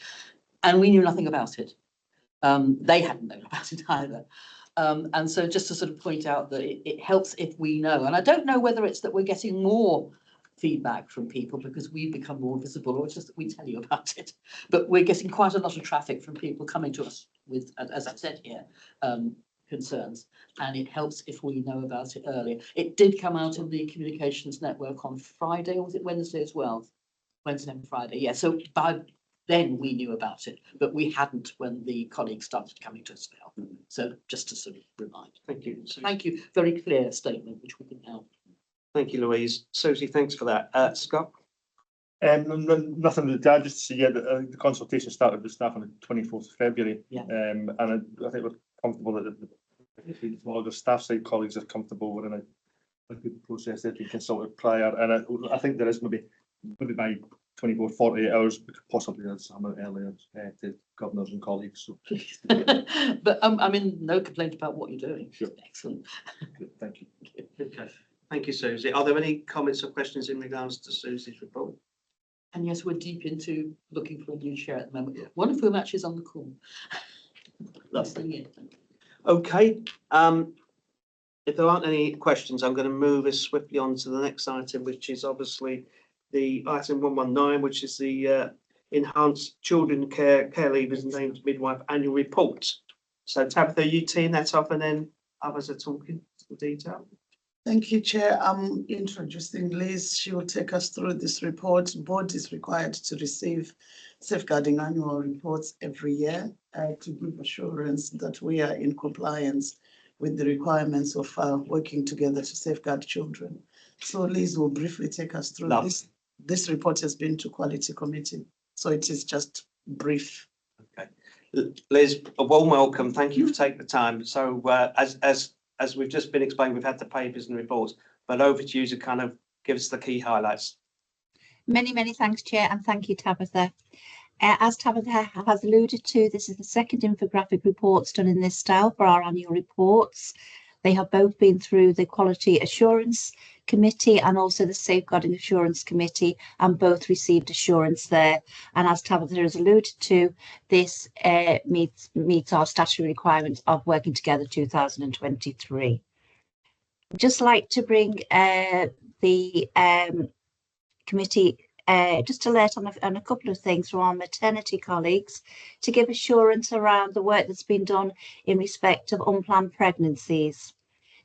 And we knew nothing about it. They hadn't known about it either. And so just to sort of point out that it helps if we know. And I don't know whether it's that we're getting more feedback from people because we've become more visible, or it's just that we tell you about it. But we're getting quite a lot of traffic from people coming to us with, as I've said here, concerns. And it helps if we know about it earlier. It did come out in the communications network on Friday, or was it Wednesday as well? Wednesday and Friday, yeah. So by then we knew about it, but we hadn't when the colleagues started coming to us now. So just to sort of remind.
Thank you.
Thank you. Very clear statement, which we can help.
Thank you, Louise. Susie, thanks for that. Scott?
Nothing to add, just to say, yeah, the consultation started with staff on the 24th of February.
Yeah.
And I think we're comfortable that the staff side colleagues are comfortable. We're in a good process. They've been consulted prior, and I think there is maybe by 24, 48 hours, possibly there's some earlier to governors and colleagues. So.
But I'm in no complaint about what you're doing.
Sure.
Excellent.
Good, thank you.
Okay. Thank you, Susie. Are there any comments or questions in regards to Susie's report?
And yes, we're deep into looking for a new chair at the moment. One of whom actually is on the call. Last thing in.
Okay. If there aren't any questions, I'm going to move us swiftly on to the next item, which is obviously the item 119, which is the enhanced children care leavers and named midwife annual report. So Tabitha, you teeing that up, and then others are talking in detail.
Thank you, Chair. I'm introducing Liz. She will take us through this report. Board is required to receive safeguarding annual reports every year to give assurance that we are in compliance with the requirements of working together to safeguard children. So Liz will briefly take us through this. This report has been to Quality Committee, so it is just brief.
Okay. Liz, a warm welcome. Thank you for taking the time. So as we've just been explaining, we've had the papers and reports, but over to you to kind of give us the key highlights.
Many thanks, Chair, and thank you, Tabitha. As Tabitha has alluded to, this is the second infographic reports done in this style for our annual reports. They have both been through the Quality Assurance Committee and also the Safeguarding Assurance Committee, and both received assurance there. And as Tabitha has alluded to, this meets our statutory requirements of working together 2023. Just like to bring the committee just alert on a couple of things from our maternity colleagues to give assurance around the work that's been done in respect of unplanned pregnancies.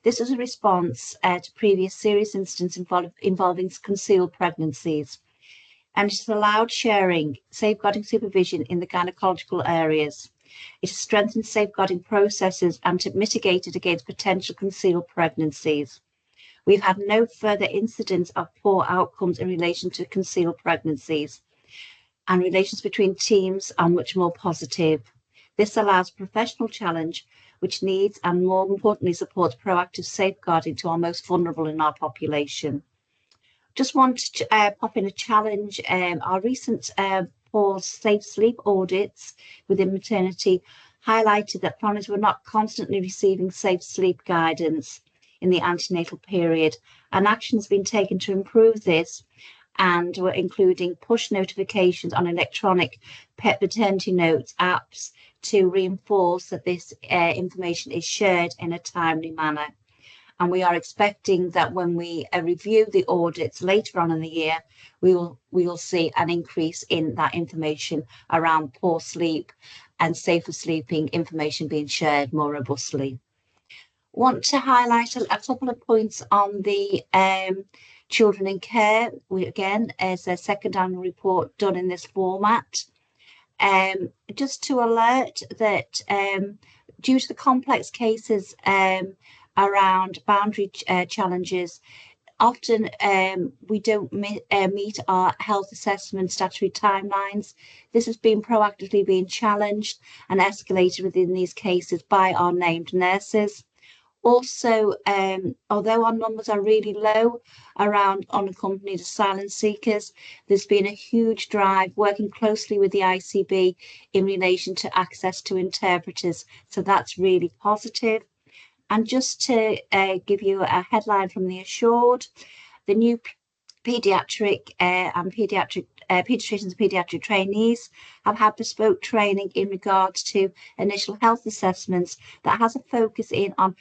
This is a response to previous serious incidents involving concealed pregnancies, and it has allowed sharing, safeguarding supervision in the gynecological areas. It has strengthened safeguarding processes and to mitigate it against potential concealed pregnancies. We've had no further incidents of poor outcomes in relation to concealed pregnancies, and relations between teams are much more positive. This allows professional challenge, which needs and more importantly supports proactive safeguarding to our most vulnerable in our population. Just want to pop in a challenge. Our recent poor safe sleep audits within maternity highlighted that families were not constantly receiving safe sleep guidance in the antenatal period, and action has been taken to improve this, and we're including push notifications on electronic pet maternity notes apps to reinforce that this information is shared in a timely manner. And we are expecting that when we review the audits later on in the year, we will see an increase in that information around poor sleep and safer sleeping information being shared more robustly. Want to highlight a couple of points on the children in care. We again, as a second annual report done in this format. Just to alert that due to the complex cases around boundary challenges, often we don't meet our health assessment statutory timelines. This has been proactively being challenged and escalated within these cases by our named nurses. Also, although our numbers are really low around unaccompanied asylum seekers, there's been a huge drive working closely with the ICB in relation to access to interpreters. So that's really positive. And just to give you a headline from the Assured, the new paediatric and paediatricians and paediatric trainees have had bespoke training in regards to initial health assessments that has a focus in on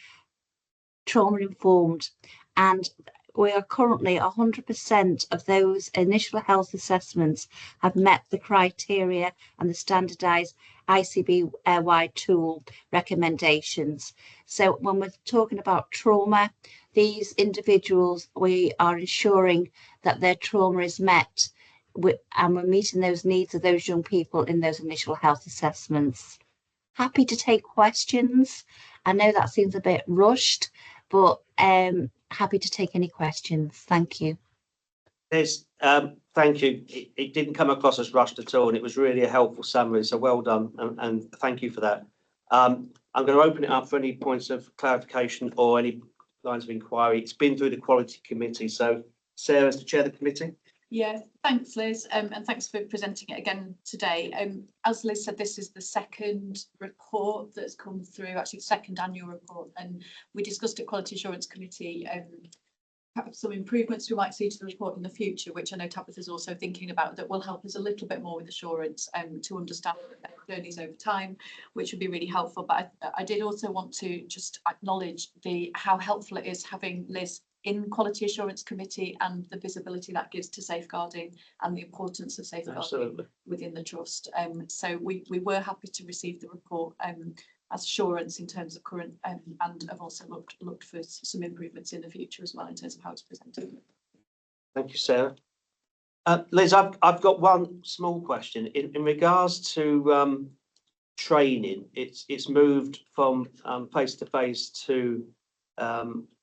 trauma informed, and we are currently 100% of those initial health assessments have met the criteria and the standardized ICB wide tool recommendations. So when we're talking about trauma, these individuals, we are ensuring that their trauma is met and we're meeting those needs of those young people in those initial health assessments. Happy to take questions. I know that seems a bit rushed, but happy to take any questions. Thank you.
Thank you. It didn't come across as rushed at all, and it was really a helpful summary. So well done, and thank you for that. I'm going to open it up for any points of clarification or any lines of inquiry. It's been through the Quality Committee. So Sarah, as the chair of the committee.
Yeah, thanks, Liz, and thanks for presenting it again today. As Liz said, this is the second report that's come through, actually the second annual report, and we discussed at Quality Assurance Committee perhaps some improvements we might see to the report in the future, which I know Tabitha is also thinking about, that will help us a little bit more with assurance to understand journeys over time, which would be really helpful. But I did also want to just acknowledge how helpful it is having Liz in Quality Assurance Committee and the visibility that gives to safeguarding and the importance of safeguarding within the trust. So we were happy to receive the report as assurance in terms of current and have also looked for some improvements in the future as well in terms of how it's presented.
Thank you, Sarah. Liz, I've got one small question in regards to training. It's moved from face to face to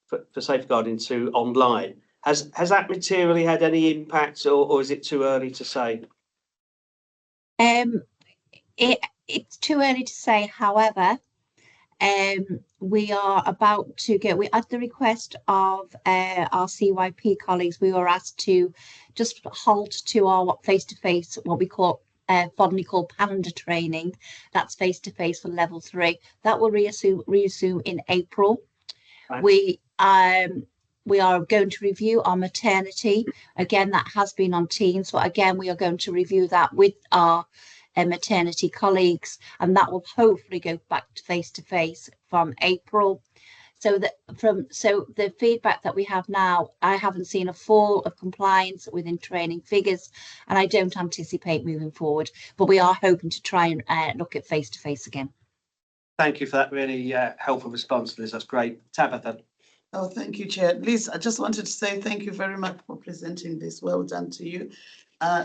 for safeguarding to online. Has that materially had any impact, or is it too early to say?
It's too early to say. However, we are about to get, at the request of our CYP colleagues, we were asked to just halt to our face-to-face, what we call fondly called calendar training. That's face-to-face for level 3. That will resume in April. Right. we are going to review our maternity. Again, that has been on Teams, but again, we are going to review that with our maternity colleagues, and that will hopefully go back to face from April. So the feedback that we have now, I haven't seen a fall of compliance within training figures, and I don't anticipate moving forward, but we are hoping to try and look at face to face again.
Thank you for that really helpful response, Liz. That's great. Tabitha.
Oh, thank you, Chair. Liz, I just wanted to say thank you very much for presenting this. Well done to you.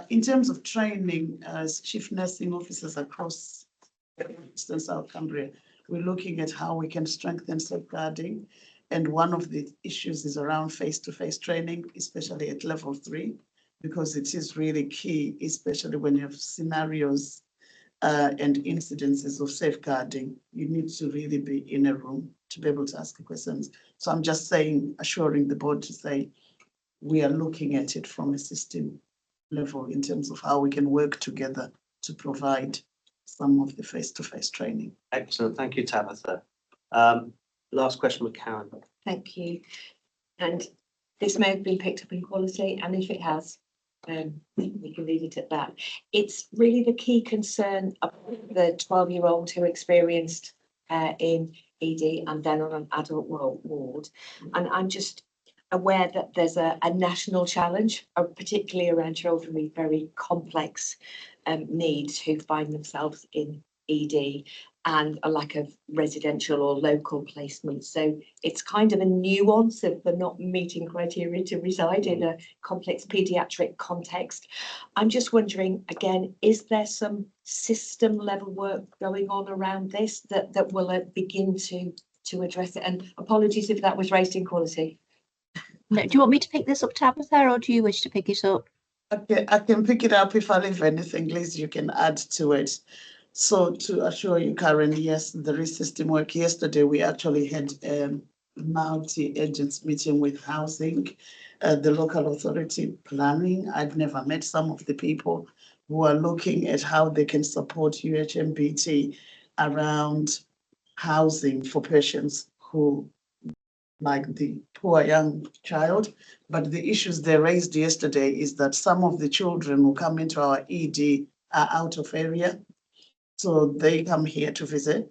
In terms of training as chief nursing officers across Eastern South Cumbria, we're looking at how we can strengthen safeguarding. And one of the issues is around face-to-face training, especially at level 3, because it is really key, especially when you have scenarios and incidences of safeguarding. You need to really be in a room to be able to ask questions. So I'm just saying, assuring the board to say, we are looking at it from a system level in terms of how we can work together to provide some of the face-to-face training.
Excellent. Thank you, Tabitha. Last question with Karen.
Thank you. And this may have been picked up in quality, and if it has, we can leave it at that. It's really the key concern of the 12-year-old who experienced in ED and then on an adult ward. And I'm just aware that there's a national challenge, particularly around children with very complex needs who find themselves in ED and a lack of residential or local placement. So it's kind of a nuance of the not meeting criteria to reside in a complex paediatric context. I'm just wondering, again, is there some system level work going on around this that will begin to address it? And apologies if that was raised in quality.
No, do you want me to pick this up, Tabitha, or do you wish to pick it up?
Okay, I can pick it up if I leave anything, Liz, you can add to it. So to assure you, Karen, yes, there is system work. Yesterday, we actually had a multi-agents meeting with housing, the local authority planning. I'd never met some of the people who are looking at how they can support UHMBT around housing for patients who, like the poor young child. But the issues they raised yesterday is that some of the children who come into our ED are out of area. So they come here to visit,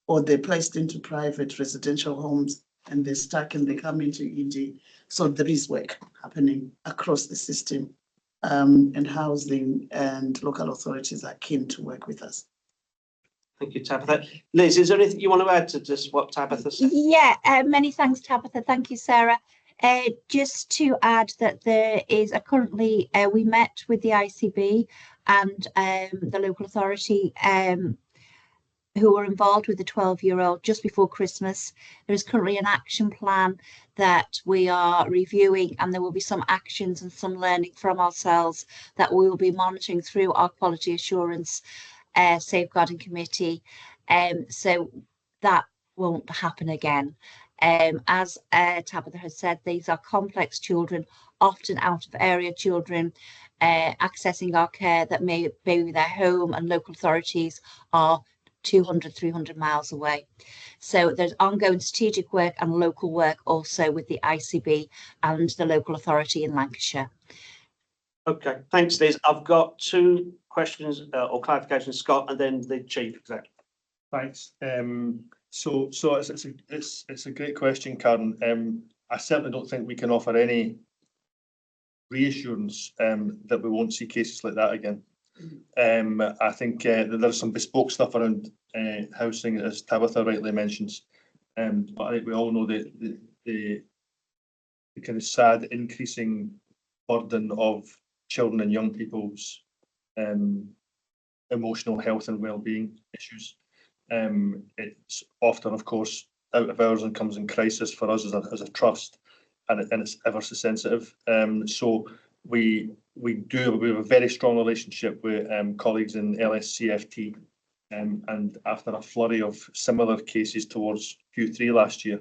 or they're placed into private residential homes and they're stuck and they come into ED. So there is work happening across the system, and housing and local authorities are keen to work with us.
Thank you, Tabitha. Liz, is there anything you want to add to just what Tabitha said?
Yeah, many thanks, Tabitha. Thank you, Sarah. Just to add that there is currently, we met with the ICB and the local authority who were involved with the 12-year-old just before Christmas. There is currently an action plan that we are reviewing, and there will be some actions and some learning from ourselves that we will be monitoring through our quality assurance safeguarding committee. So that won't happen again. As Tabitha has said, these are complex children, often out of area children, accessing our care that may be their home, and local authorities are 200, 300 miles away. So there's ongoing strategic work and local work also with the ICB and the local authority in Lancashire.
Okay, thanks, Liz. I've got 2 questions or clarifications, Scott, and then the chief exec.
Thanks. So it's a great question, Karen. I certainly don't think we can offer any reassurance that we won't see cases like that again. I think that there's some bespoke stuff around housing, as Tabitha rightly mentions. But I think we all know the kind of sad increasing burden of children and young people's emotional health and well-being issues. It's often, of course, out of hours and comes in crisis for us as a trust, and it's ever so sensitive. So we have a very strong relationship with colleagues in LSCFT, and after a flurry of similar cases towards Q3 last year,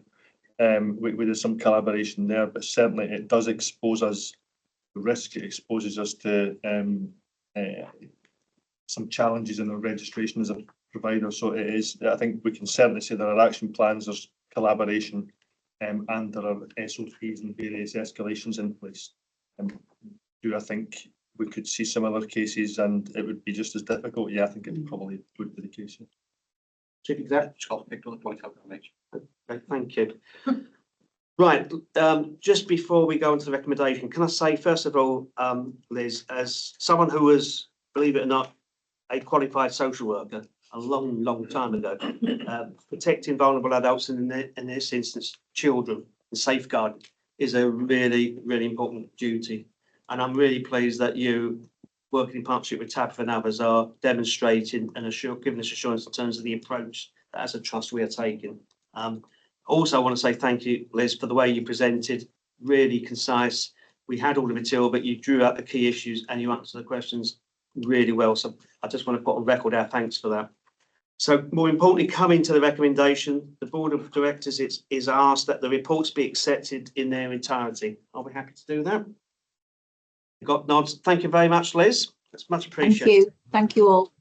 we did some collaboration there. But certainly it does expose us to risk. It exposes us to some challenges in our registration as a provider. So it is, I think we can certainly say there are action plans, there's collaboration, and there are SOPs and various escalations in place. Do I think we could see similar cases and it would be just as difficult? Yeah, I think it probably would be the case.
Chief Exec.
Scott picked up the point I was going to make.
Okay, thank you. Right, just before we go into the recommendation, can I say, first of all, Liz, as someone who was, believe it or not, a qualified social worker a long time ago, protecting vulnerable adults and in this instance, children and safeguarding is a really important duty. And I'm really pleased that you, working in partnership with Tabitha and others, are demonstrating and giving us assurance in terms of the approach that as a trust we are taking. Also, I want to say thank you, Liz, for the way you presented, really concise. We had all the material, but you drew out the key issues and you answered the questions really well. So I just want to put on record our thanks for that. So more importantly, coming to the recommendation, the Board of Directors is asked that the reports be accepted in their entirety. Are we happy to do that? Got nods. Thank you very much, Liz. That's much appreciated.
Thank you. Thank you all.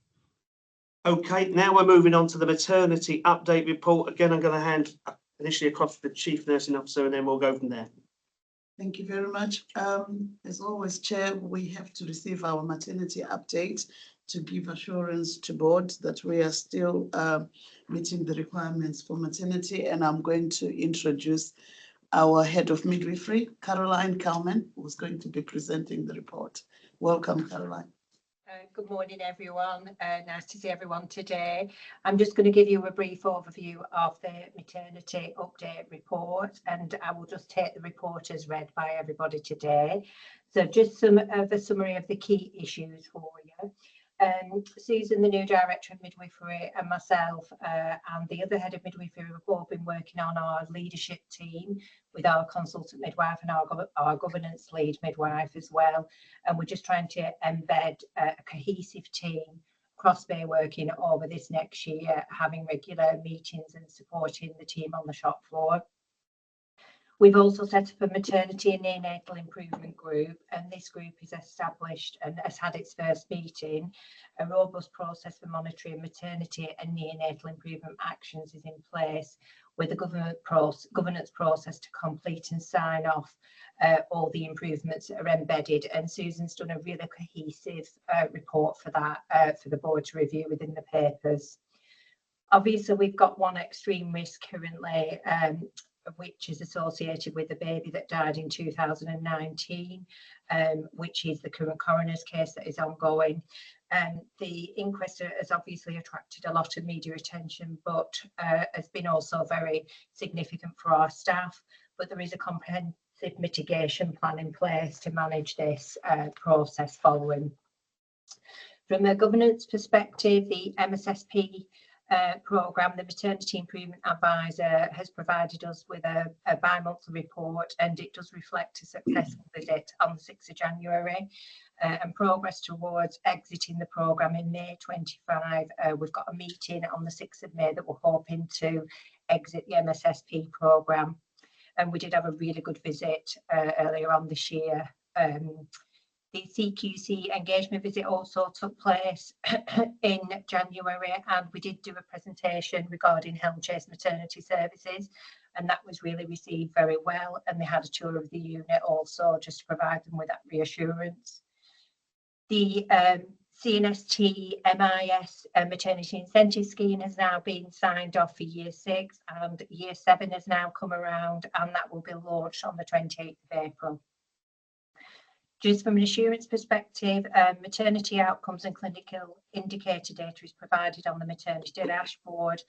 Okay, now we're moving on to the maternity update report. Again, I'm going to hand initially across to the Chief Nursing Officer and then we'll go from there.
Thank you very much. As always, Chair, we have to receive our maternity update to give assurance to board that we are still meeting the requirements for maternity. And I'm going to introduce our head of midwifery, Caroline Kalman, who's going to be presenting the report. Welcome, Caroline.
Good morning, everyone. Nice to see everyone today. I'm just going to give you a brief overview of the maternity update report, and I will just take the report as read by everybody today. So just some of a summary of the key issues for you. Susan, the new Director of Midwifery, and myself and the other Head of Midwifery have all been working on our leadership team with our consultant midwife and our governance lead midwife as well. And we're just trying to embed a cohesive team, cross-bay working over this next year, having regular meetings and supporting the team on the shop floor. We've also set up a maternity and neonatal improvement group, and this group is established and has had its first meeting. A robust process for monitoring maternity and neonatal improvement actions is in place, with the governance process to complete and sign off all the improvements that are embedded. And Susan's done a really cohesive report for that, for the board to review within the papers. Obviously, we've got one extreme risk currently, which is associated with the baby that died in 2019, which is the current coroner's case that is ongoing. The inquest has obviously attracted a lot of media attention, but has been also very significant for our staff. But there is a comprehensive mitigation plan in place to manage this process following. From a governance perspective, the MSSP programme, the Maternity Improvement Advisor, has provided us with a bi-monthly report, and it does reflect a successful visit on the 6th of January and progress towards exiting the programme in May 25. We've got a meeting on the 6th of May that we're hoping to exit the MSSP programme, and we did have a really good visit earlier on this year. The CQC engagement visit also took place in January, and we did do a presentation regarding Helm Chase Maternity Services, and that was really received very well. And they had a tour of the unit also, just to provide them with that reassurance. The CNST MIS Maternity Incentive Scheme has now been signed off for Year 6, and Year 7 has now come around, and that will be launched on the 28th of April. Just from an assurance perspective, maternity outcomes and clinical indicator data is provided on the maternity dashboard.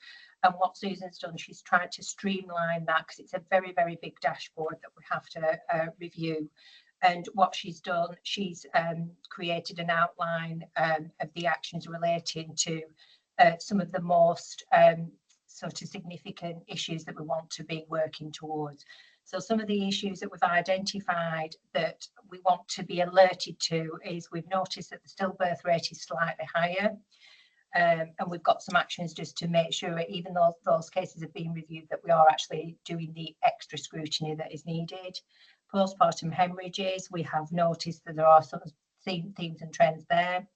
And what Susan's done, she's tried to streamline that because it's a very, very big dashboard that we have to review. And what she's done, she's created an outline of the actions relating to some of the most sort of significant issues that we want to be working towards. So some of the issues that we've identified that we want to be alerted to is we've noticed that the stillbirth rate is slightly higher. And we've got some actions just to make sure, even though those cases have been reviewed, that we are actually doing the extra scrutiny that is needed. Postpartum hemorrhages, we have noticed that there are some themes and trends there.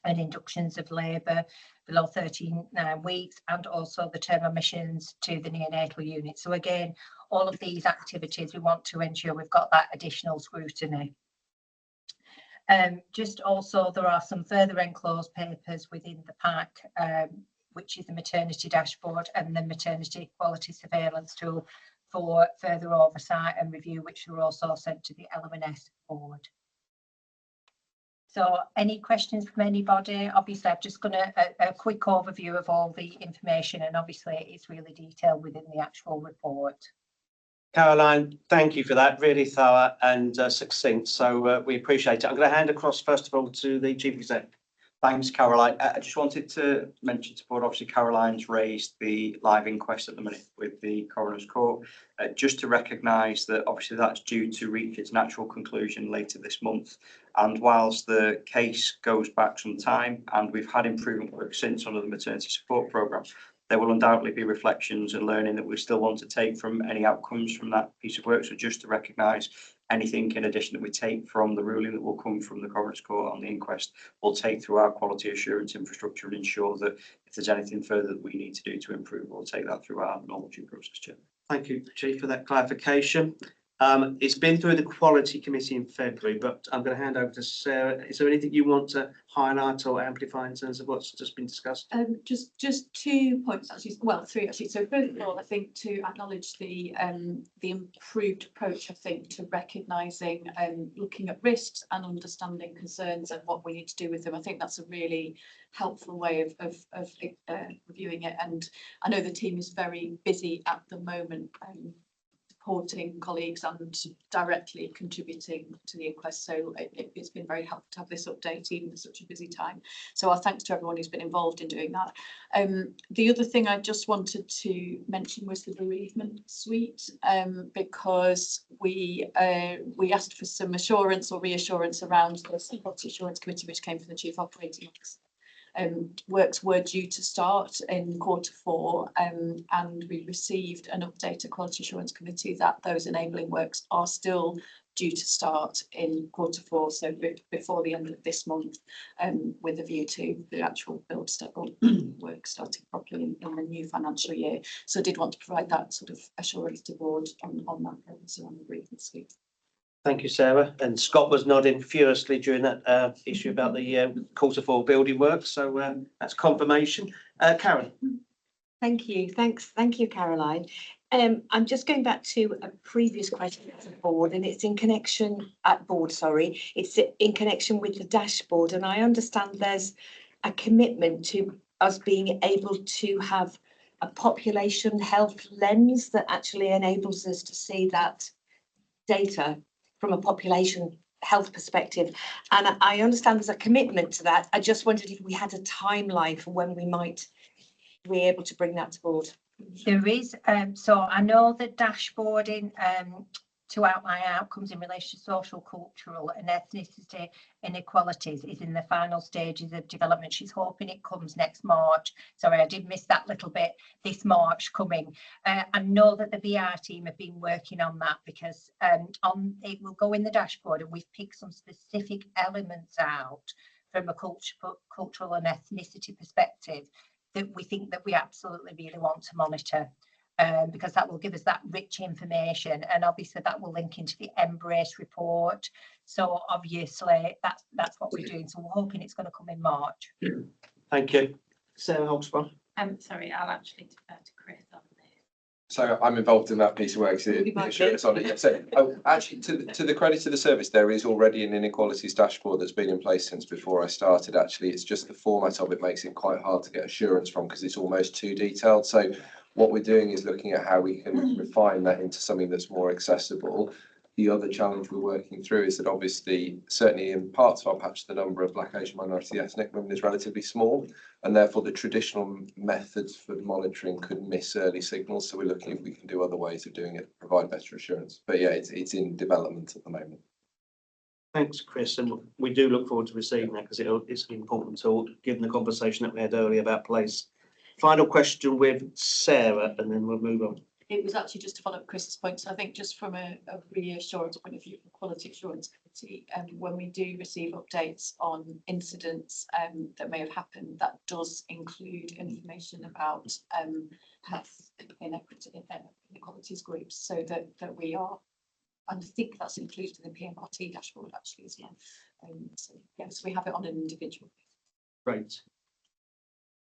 and inductions of labour below 13 weeks, and also the term admissions to the neonatal unit. So again, all of these activities, we want to ensure we've got that additional scrutiny. Just also, there are some further enclosed papers within the pack, which is the maternity dashboard and the maternity quality surveillance tool for further oversight and review, which were also sent to the LMS board. So any questions from anybody? Obviously, I've just got a quick overview of all the information, and obviously it's really detailed within the actual report.
Caroline, thank you for that. Really thorough and succinct. So we appreciate it. I'm going to hand across first of all to the Chief Exec.
Thanks, Caroline. I just wanted to mention to the board, obviously Caroline's raised the live inquest at the minute with the Coroner's Court, just to recognise that obviously that's due to reach its natural conclusion later this month. And whilst the case goes back some time and we've had improvement work since under the maternity support programme, there will undoubtedly be reflections and learning that we still want to take from any outcomes from that piece of work. So just to recognise anything in addition that we take from the ruling that will come from the Coroner's Court on the inquest, we'll take through our quality assurance infrastructure and ensure that if there's anything further that we need to do to improve, we'll take that through our normal due process, Chair.
Thank you, Chief, for that clarification. It's been through the Quality Committee in February, but I'm going to hand over to Sarah. Is there anything you want to highlight or amplify in terms of what's just been discussed?
Just 2 points actually, well, 3 actually. So first of all, I think to acknowledge the improved approach, I think, to recognising looking at risks and understanding concerns and what we need to do with them. I think that's a really helpful way of reviewing it. And I know the team is very busy at the moment, supporting colleagues and directly contributing to the inquest. So it's been very helpful to have this update even at such a busy time. So our thanks to everyone who's been involved in doing that. The other thing I just wanted to mention was the bereavement suite, because we asked for some assurance or reassurance around the Quality Assurance Committee, which came from the Chief Operating Officer. Works were due to start in Q4, and we received an update at Quality Assurance Committee that those enabling works are still due to start in Q4, so before the end of this month, with a view to the actual build work starting properly in the new financial year. So I did want to provide that sort of assurance to board on that purpose around the bereavement suite.
Thank you, Sarah. And Scott was nodding furiously during that issue about the Q4 building work. So that's confirmation. Karen.
Thank you. Thank you, Caroline. I'm just going back to a previous question at the board, and it's in connection it's in connection with the dashboard. And I understand there's a commitment to us being able to have a population health lens that actually enables us to see that data from a population health perspective. And I understand there's a commitment to that. I just wondered if we had a timeline for when we might be able to bring that to board.
There is, so I know that dashboarding to outline outcomes in relation to social, cultural and ethnicity inequalities is in the final stages of development. She's hoping it comes next March. Sorry, I did miss that little bit, this March coming. I know that the VR team have been working on that because it will go in the dashboard, and we've picked some specific elements out from a cultural and ethnicity perspective that we think that we absolutely really want to monitor. Because that will give us that rich information, and obviously that will link into the Embrace report. So obviously that's what we're doing. So we're hoping it's going to come in March.
Thank you. Sarah Hawksborough.
Sorry, I'll actually defer to Chris on this.
So I'm involved in that piece of work. So the assurance on it. Yeah. So actually, to the credit of the service, there is already an inequalities dashboard that's been in place since before I started. Actually, it's just the format of it makes it quite hard to get assurance from because it's almost too detailed. So what we're doing is looking at how we can refine that into something that's more accessible. The other challenge we're working through is that obviously, certainly in parts of our patch, the number of Black, Asian, minority, ethnic women is relatively small, and therefore the traditional methods for monitoring could miss early signals. So we're looking if we can do other ways of doing it, provide better assurance. But yeah, it's in development at the moment.
Thanks, Chris. And we do look forward to receiving that because it's an important tool, given the conversation that we had earlier about place. Final question with Sarah, and then we'll move on.
It was actually just to follow up Chris's point. So I think just from a reassurance point of view, the Quality Assurance committee, when we do receive updates on incidents that may have happened, that does include information about health inequalities groups, so that we are, and I think that's included in the PMRT dashboard actually as well. So yes, we have it on an individual.
Great.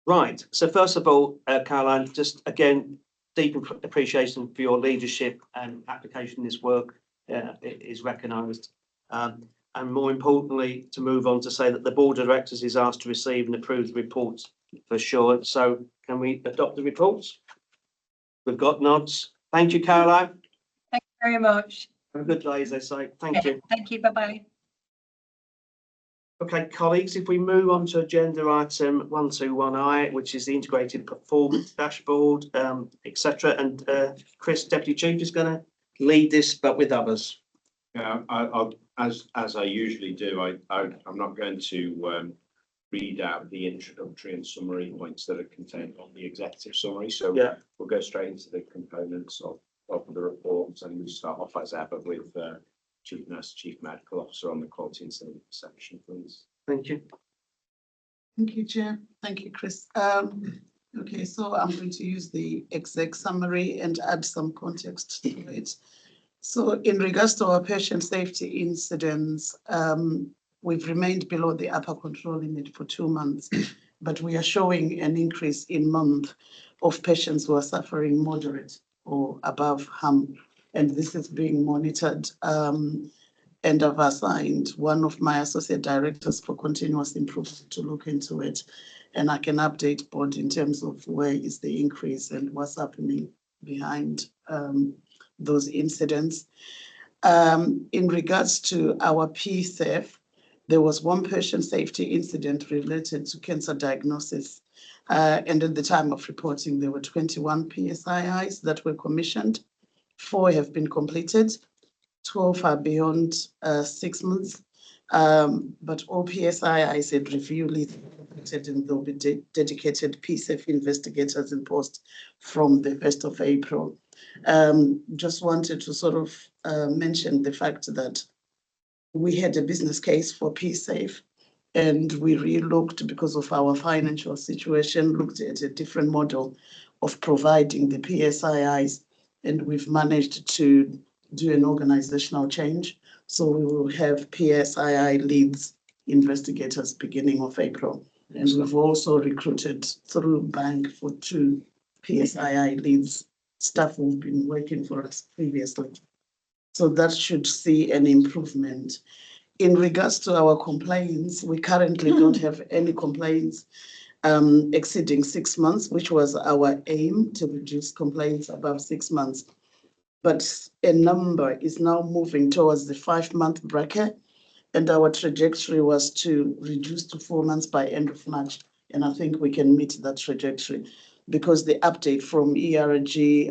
Right, so first of all, Caroline, just again, deep appreciation for your leadership and application in this work. It is recognised. And more importantly, to move on to say that the Board of Directors is asked to receive and approve the reports for sure. So can we adopt the reports? We've got nods. Thank you, Caroline.
Thank you very much.
Have a good day, as they say. Thank you.
Thank you. Bye-bye.
Okay, colleagues, if we move on to agenda item 121I, which is the integrated performance dashboard, etc. And Chris, Deputy Chief, is going to lead this, but with others.
Yeah, I'll as I usually do. I'm not going to read out the introductory and summary points that are contained on the executive summary. So
yeah,
we'll go straight into the components of the report, and we start off as ever with Chief Nurse, Chief Medical Officer on the quality and safety section, please.
Thank you.
Thank you, Chair. Thank you, Chris. Okay, so I'm going to use the exec summary and add some context to it. So in regards to our patient safety incidents, we've remained below the upper control limit for 2 months, but we are showing an increase in month of patients who are suffering moderate or above harm. And this is being monitored, and I've assigned one of my associate directors for continuous improvement to look into it. And I can update board in terms of where is the increase and what's happening behind those incidents. In regards to our PSAF, there was one patient safety incident related to cancer diagnosis. And at the time of reporting, there were 21 PSIIs that were commissioned. 4 have been completed, 12 are beyond 6 months, but all PSIIs had review leads and there'll be dedicated PSAF investigators in post from the 1st of April. Just wanted to sort of mention the fact that we had a business case for PSAF, and we re-looked, because of our financial situation, looked at a different model of providing the PSIIs, and we've managed to do an organizational change. So we will have PSII leads investigators beginning of April. And we've also recruited through bank for 2 PSII leads, staff who've been working for us previously. So that should see an improvement. In regards to our complaints, we currently don't have any complaints exceeding 6 months, which was our aim, to reduce complaints above 6 months. But a number is now moving towards the 5-month bracket, and our trajectory was to reduce to 4 months by end of March. And I think we can meet that trajectory, because the update from ERG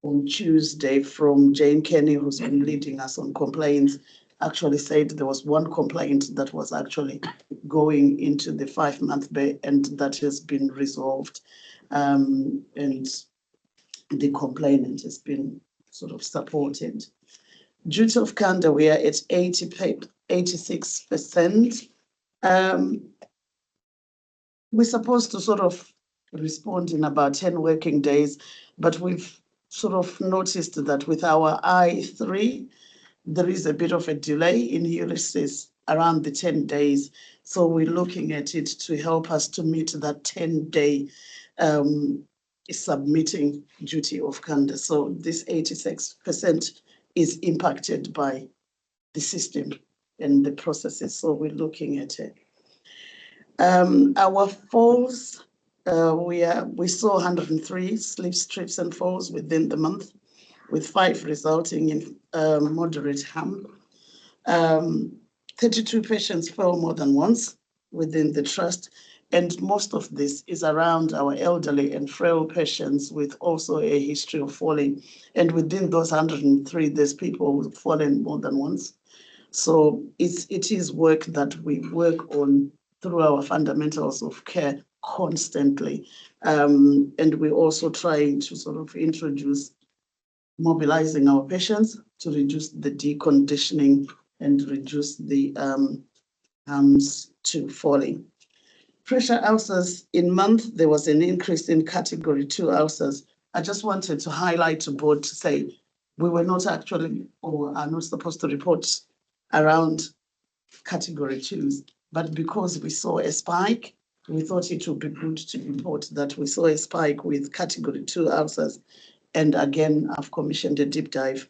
on Tuesday from Jane Kenny, who's been leading us on complaints, actually said there was 1 complaint that was actually going into the 5-month bay, and that has been resolved. And the complainant has been sort of supported. Duty of candor, we are at 86%. We're supposed to sort of respond in about 10 working days, but we've sort of noticed that with our I3, there is a bit of a delay in Ulysses around the 10 days. So we're looking at it to help us to meet that 10-day submitting duty of candor. So this 86% is impacted by the system and the processes. So we're looking at it. Our falls, we saw 103 slips, trips and falls within the month, with 5 resulting in moderate harm. 32 patients fell more than once within the trust, and most of this is around our elderly and frail patients with also a history of falling. And within those 103, there's people who've fallen more than once. So it is work that we work on through our fundamentals of care constantly. And we're also trying to sort of introduce mobilizing our patients to reduce the deconditioning and reduce the harms to falling. Pressure ulcers, in month, there was an increase in category 2 ulcers. I just wanted to highlight to board to say we were not actually or are not supposed to report around category 2s, but because we saw a spike, we thought it would be good to report that we saw a spike with category 2 ulcers. And again, I've commissioned a deep dive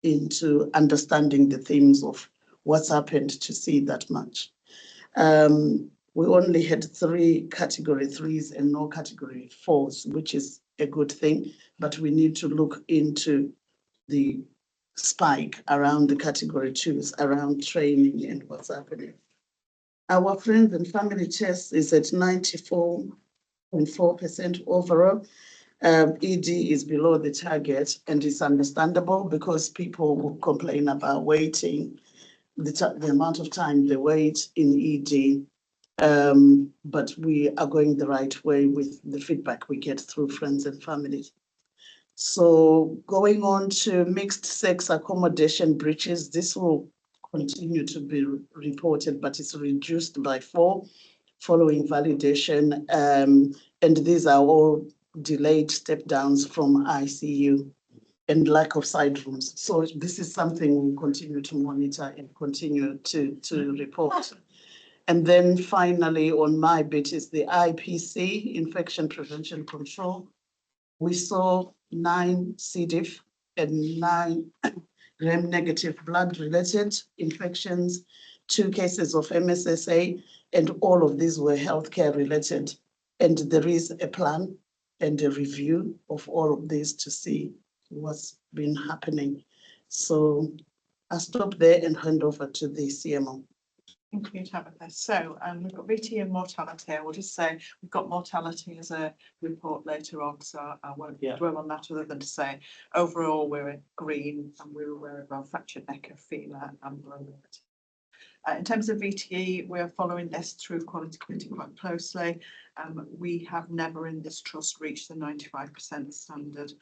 into understanding the themes of what's happened to see that much. We only had 3 category 3s and no category 4s, which is a good thing, but we need to look into the spike around the category 2s, around training and what's happening. Our friends and family test is at 94.4% overall. ED is below the target, and it's understandable because people will complain about waiting, the amount of time they wait in ED. But we are going the right way with the feedback we get through friends and families. So going on to mixed sex accommodation breaches, this will continue to be reported, but it's reduced by 4 following validation. And these are all delayed step downs from ICU and lack of side rooms. So this is something we'll continue to monitor and continue to report. And then finally, on my bit is the IPC, Infection Prevention Control. We saw 9 C. diff and 9 gram-negative blood-related infections, 2 cases of MSSA, and all of these were healthcare-related. And there is a plan and a review of all of these to see what's been happening. So I'll stop there and hand over to the CMO.
Thank you, Tabitha. So we've got VT and mortality. I will just say we've got mortality as a report later on, so I won't dwell on that other than to say overall we're at green and we're aware of our fractured neck of femur and blood. In terms of VTE, we're following this through quality committee quite closely. We have never in this trust reached the 95% standard.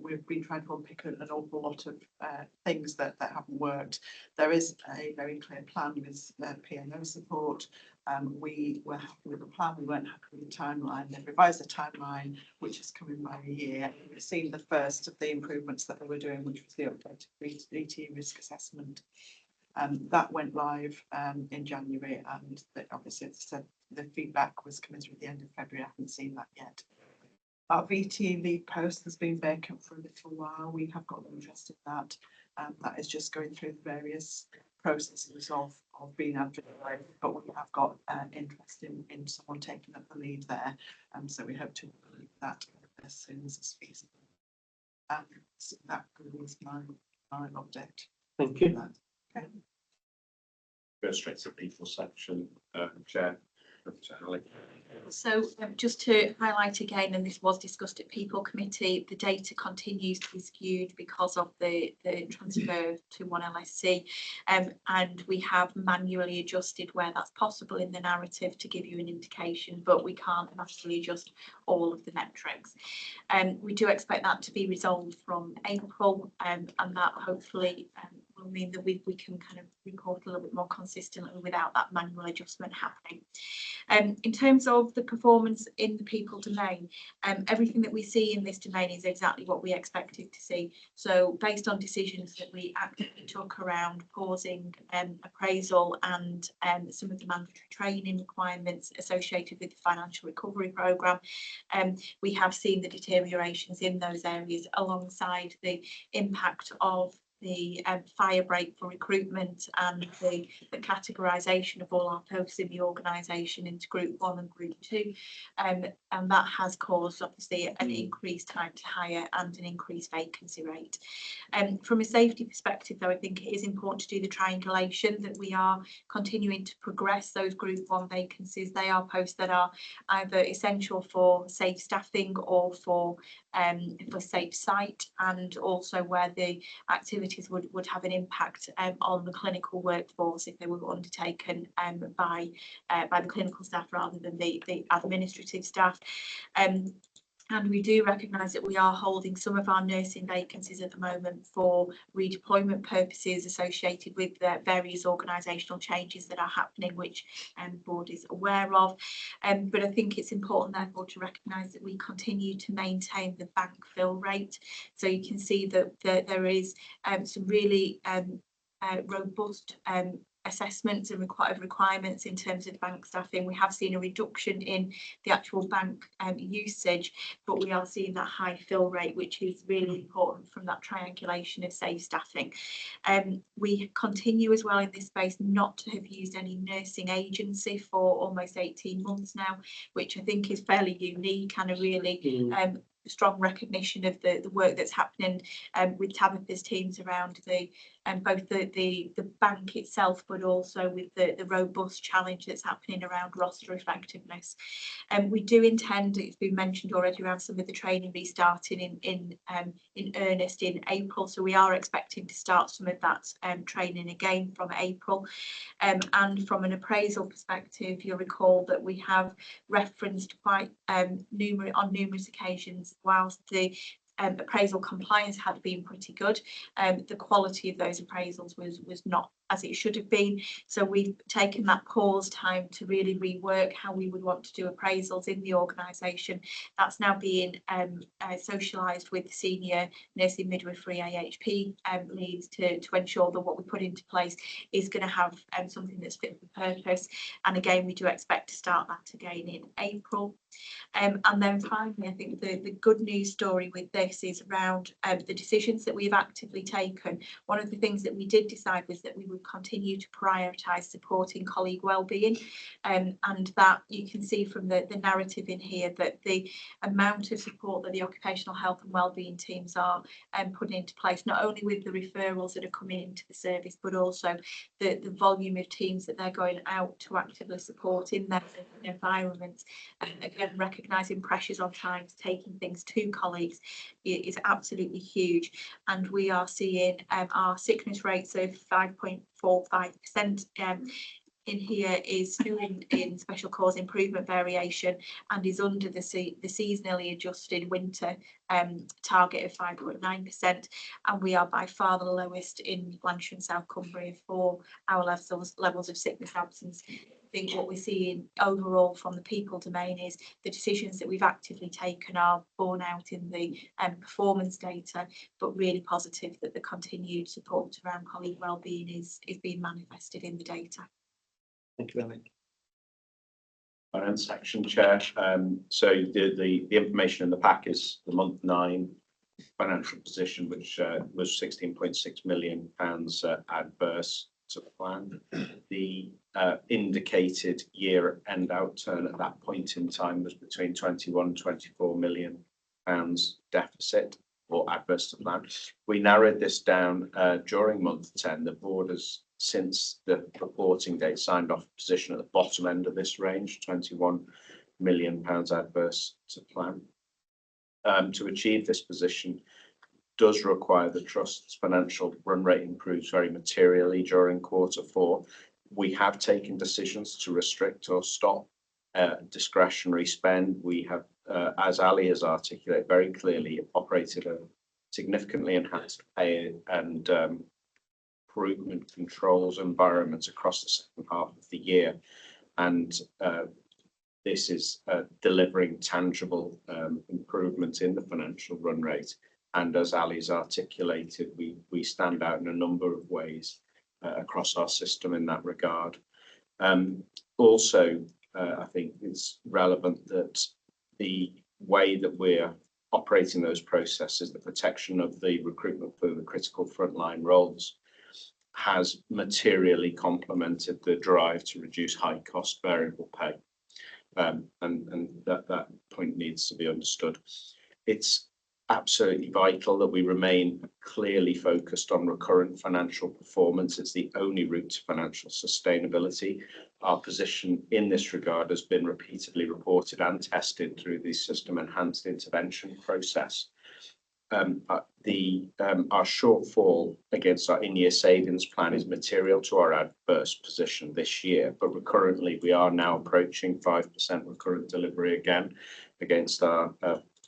We've been trying to unpick an awful lot of things that haven't worked. There is a very clear plan with P&O support. We were happy with the plan, we weren't happy with the timeline. They've revised the timeline, which is coming by a year. We've seen the first of the improvements that they were doing, which was the updated VTE risk assessment. That went live in January, and obviously as I said, the feedback was coming through at the end of February. I haven't seen that yet. Our VT lead post has been vacant for a little while. We have got interest in that. That is just going through the various processes of being advertised, but we have got interest in someone taking up the lead there. So we hope to complete that as soon as it's feasible. So that was my update.
Thank you.
Okay.
Go straight to people section, Chair.
So just to highlight again, and this was discussed at People Committee, the data continues to be skewed because of the transfer to 1LSC, and we have manually adjusted where that's possible in the narrative to give you an indication, but we can't manually adjust all of the metrics. We do expect that to be resolved from April, and that hopefully will mean that we can kind of report a little bit more consistently without that manual adjustment happening. In terms of the performance in the people domain, everything that we see in this domain is exactly what we expected to see. So based on decisions that we actively took around pausing appraisal and some of the mandatory training requirements associated with the financial recovery programme, we have seen the deteriorations in those areas alongside the impact of the fire break for recruitment and the categorisation of all our posts in the organisation into group 1 and group 2, and that has caused obviously an increased time to hire and an increased vacancy rate. From a safety perspective though, I think it is important to do the triangulation that we are continuing to progress those group 1 vacancies. They are posts that are either essential for safe staffing or for safe site, and also where the activities would have an impact on the clinical workforce if they were undertaken by the clinical staff rather than the administrative staff. And we do recognise that we are holding some of our nursing vacancies at the moment for redeployment purposes associated with the various organisational changes that are happening, which the board is aware of. But I think it's important therefore to recognise that we continue to maintain the bank fill rate. So you can see that there is some really robust assessments and requirements in terms of bank staffing. We have seen a reduction in the actual bank usage, but we are seeing that high fill rate, which is really important from that triangulation of safe staffing. We continue as well in this space not to have used any nursing agency for almost 18 months now, which I think is fairly unique and a really strong recognition of the work that's happening with Tabitha's teams around both the bank itself, but also with the robust challenge that's happening around roster effectiveness. We do intend, it's been mentioned already, around some of the training restarting in earnest in April, so we are expecting to start some of that training again from April. And from an appraisal perspective, you'll recall that we have referenced quite on numerous occasions, whilst the appraisal compliance had been pretty good, the quality of those appraisals was not as it should have been. So we've taken that pause time to really rework how we would want to do appraisals in the organisation. That's now being socialised with senior nursing midwifery AHP leads to ensure that what we put into place is going to have something that's fit for purpose. And again, we do expect to start that again in April. And then finally, I think the good news story with this is around the decisions that we've actively taken. One of the things that we did decide was that we would continue to prioritise supporting colleague wellbeing, and that you can see from the narrative in here that the amount of support that the occupational health and wellbeing teams are putting into place, not only with the referrals that are coming into the service, but also the volume of teams that they're going out to actively support in their environments. Again, recognising pressures on times, taking things to colleagues is absolutely huge. And we are seeing our sickness rates of 5.45% in here is still in special cause improvement variation and is under the seasonally adjusted winter target of 5.9%, and we are by far the lowest in Lancashire and South Cumbria for our levels of sickness absence. I think what we're seeing overall from the people domain is the decisions that we've actively taken are borne out in the performance data, but really positive that the continued support around colleague wellbeing is being manifested in the data.
Thank you, Ellie.
Finance Section Chair. So the information in the pack is the month 9 financial position, which was £16.6 million adverse to the plan. The indicated year end outturn at that point in time was between 21 and 24 million pounds deficit or adverse to plan. We narrowed this down during month 10. The board has, since the reporting date, signed off a position at the bottom end of this range, 21 million pounds adverse to plan. To achieve this position does require the trust's financial run rate improves very materially during Q4. We have taken decisions to restrict or stop discretionary spend. We have, as Ali has articulated very clearly, operated a significantly enhanced pay and improvement controls environment across the second half of the year, and this is delivering tangible improvements in the financial run rate. And as Ali's articulated, we stand out in a number of ways across our system in that regard. Also, I think it's relevant that the way that we're operating those processes, the protection of the recruitment for the critical frontline roles, has materially complemented the drive to reduce high cost variable pay. And that point needs to be understood. It's absolutely vital that we remain clearly focused on recurrent financial performance. It's the only route to financial sustainability. Our position in this regard has been repeatedly reported and tested through the system enhanced intervention process. Our shortfall against our in-year savings plan is material to our adverse position this year, but recurrently we are now approaching 5% recurrent delivery again against our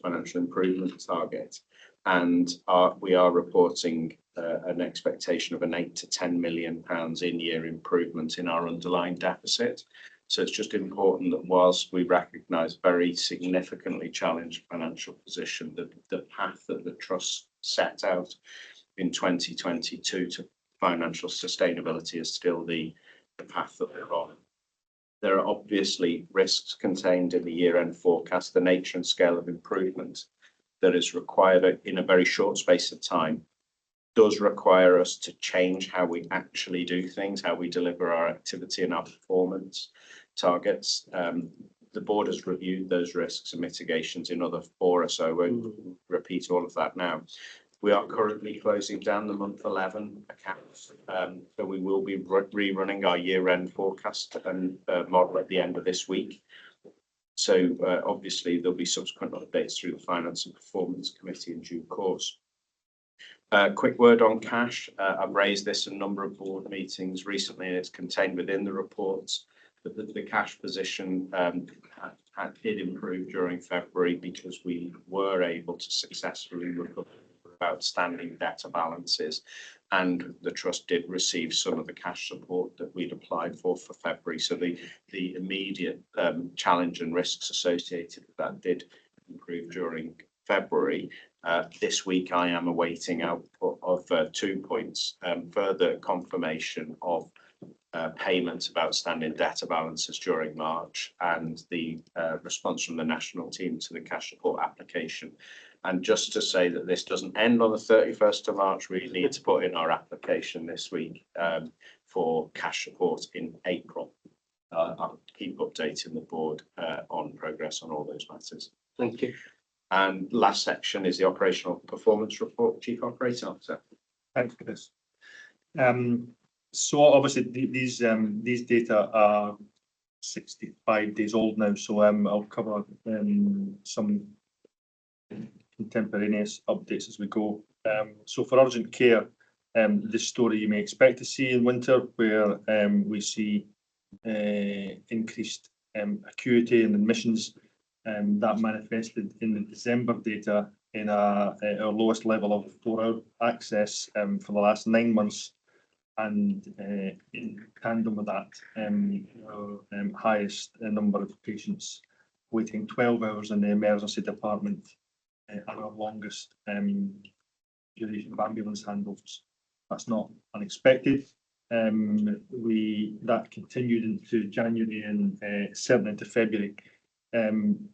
financial improvement target. And we are reporting an expectation of an £8 to £10 million in-year improvement in our underlying deficit. So it's just important that whilst we recognise very significantly challenged financial position, the path that the trust set out in 2022 to financial sustainability is still the path that we're on. There are obviously risks contained in the year-end forecast. The nature and scale of improvement that is required in a very short space of time does require us to change how we actually do things, how we deliver our activity and our performance targets. The board has reviewed those risks and mitigations in other fora, so I won't repeat all of that now. We are currently closing down the month 11 accounts, so we will be rerunning our year-end forecast and model at the end of this week. So obviously there'll be subsequent updates through the Finance and Performance Committee in due course. Quick word on cash. I've raised this in a number of board meetings recently, and it's contained within the reports. But the cash position did improve during February because we were able to successfully recover outstanding debtor balances, and the trust did receive some of the cash support that we'd applied for February. So the immediate challenge and risks associated with that did improve during February. This week I am awaiting output of 2 points, further confirmation of payments of outstanding debtor balances during March, and the response from the national team to the cash support application. And just to say that this doesn't end on the 31st of March, we need to put in our application this week for cash support in April. I'll keep updating the board on progress on all those matters.
Thank you.
And last section is the operational performance report, Chief Operating Officer.
Thanks, Chris. So obviously these data are 65 days old now, so I'll cover some contemporaneous updates as we go. So for urgent care, the story you may expect to see in winter, where we see increased acuity and admissions, that manifested in the December data in our lowest level of 4-hour access for the last 9 months, and in tandem with that, our highest number of patients waiting 12 hours in the emergency department, and our longest duration of ambulance handovers. That's not unexpected. That continued into January and certainly into February.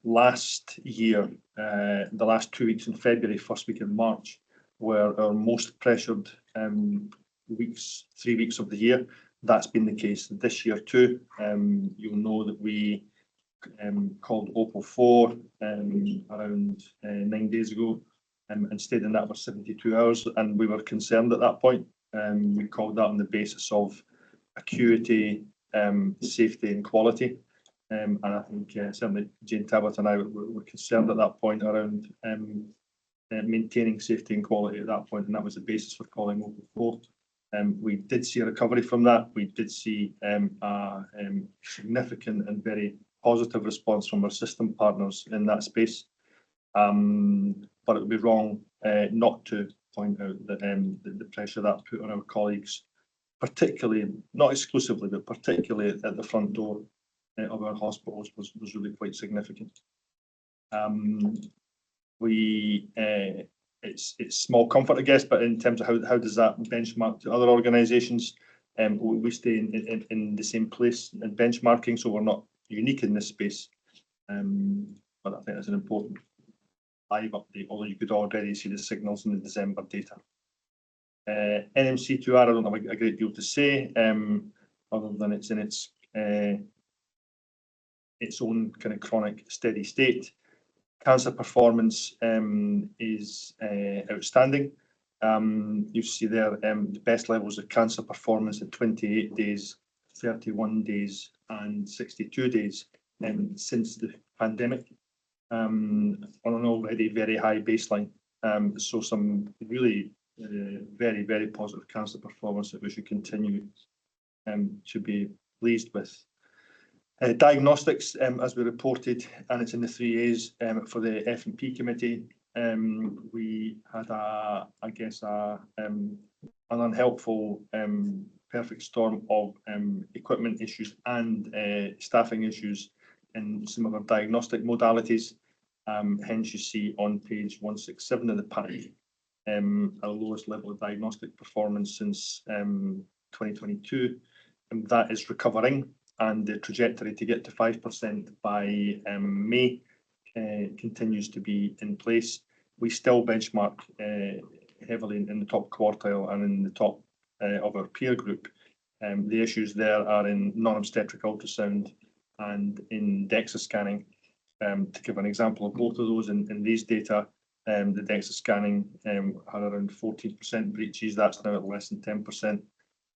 Last year, the last 2 weeks in February, first week in March, were our most pressured 3 weeks of the year. That's been the case this year too. You'll know that we called Opal 4 around 9 days ago, and stayed in that for 72 hours, and we were concerned at that point. We called that on the basis of acuity, safety and quality, and I think certainly Jane Tabbitt and I were concerned at that point around maintaining safety and quality at that point, and that was the basis for calling Opal 4. We did see a recovery from that. We did see a significant and very positive response from our system partners in that space. But it would be wrong not to point out that the pressure that put on our colleagues, particularly, not exclusively, but particularly at the front door of our hospitals, was really quite significant. It's small comfort, I guess, but in terms of how does that benchmark to other organisations, we stay in the same place in benchmarking, so we're not unique in this space. But I think that's an important live update, although you could already see the signals in the December data. NMC2R, I don't have a great deal to say, other than it's in its own kind of chronic steady state. Cancer performance is outstanding. You see there the best levels of cancer performance at 28 days, 31 days and 62 days since the pandemic, on an already very high baseline. So some really very, very positive cancer performance that we should continue to be pleased with. Diagnostics, as we reported, and it's in the 3As for the F&P committee. We had an unhelpful perfect storm of equipment issues and staffing issues in some of our diagnostic modalities. Hence, you see on page 167 of the pack our lowest level of diagnostic performance since 2022, and that is recovering. And the trajectory to get to 5% by May continues to be in place. We still benchmark heavily in the top quartile and in the top of our peer group. The issues there are in non-obstetric ultrasound and in DEXA scanning. To give an example of both of those in these data, the DEXA scanning had around 14% breaches. That's now at less than 10%.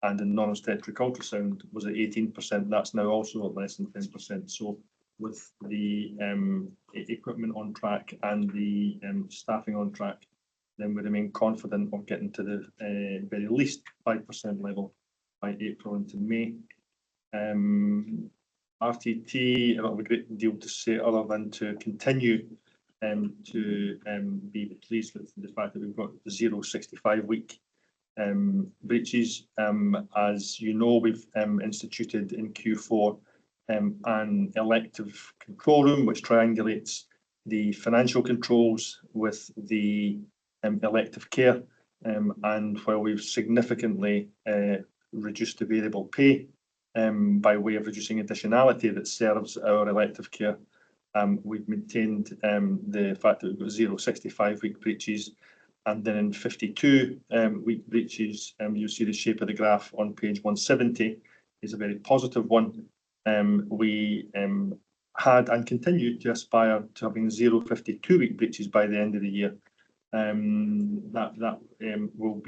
And in non-obstetric ultrasound was at 18%. That's now also at less than 10%. So with the equipment on track and the staffing on track, then we remain confident of getting to the very least 5% level by April into May. RTT, I don't have a great deal to say other than to continue to be pleased with the fact that we've got the 0-65 week breaches. As you know, we've instituted in Q4 an elective control room which triangulates the financial controls with the elective care, and while we've significantly reduced the variable pay by way of reducing additionality that serves our elective care, we've maintained the fact that we've got 0-65 week breaches. And then in 52 week breaches, you'll see the shape of the graph on page 170 is a very positive one. We had and continue to aspire to having 0-52 week breaches by the end of the year. That will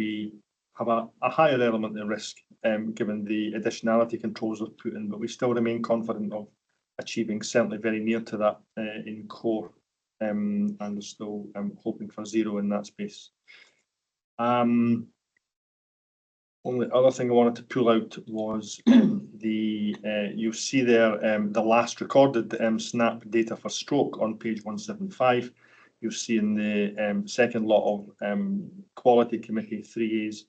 have a higher element of risk given the additionality controls we've put in, but we still remain confident of achieving certainly very near to that in core. And we're still hoping for 0 in that space. Only other thing I wanted to pull out was you'll see there the last recorded SNAP data for stroke on page 175. You'll see in the second lot of quality committee 3As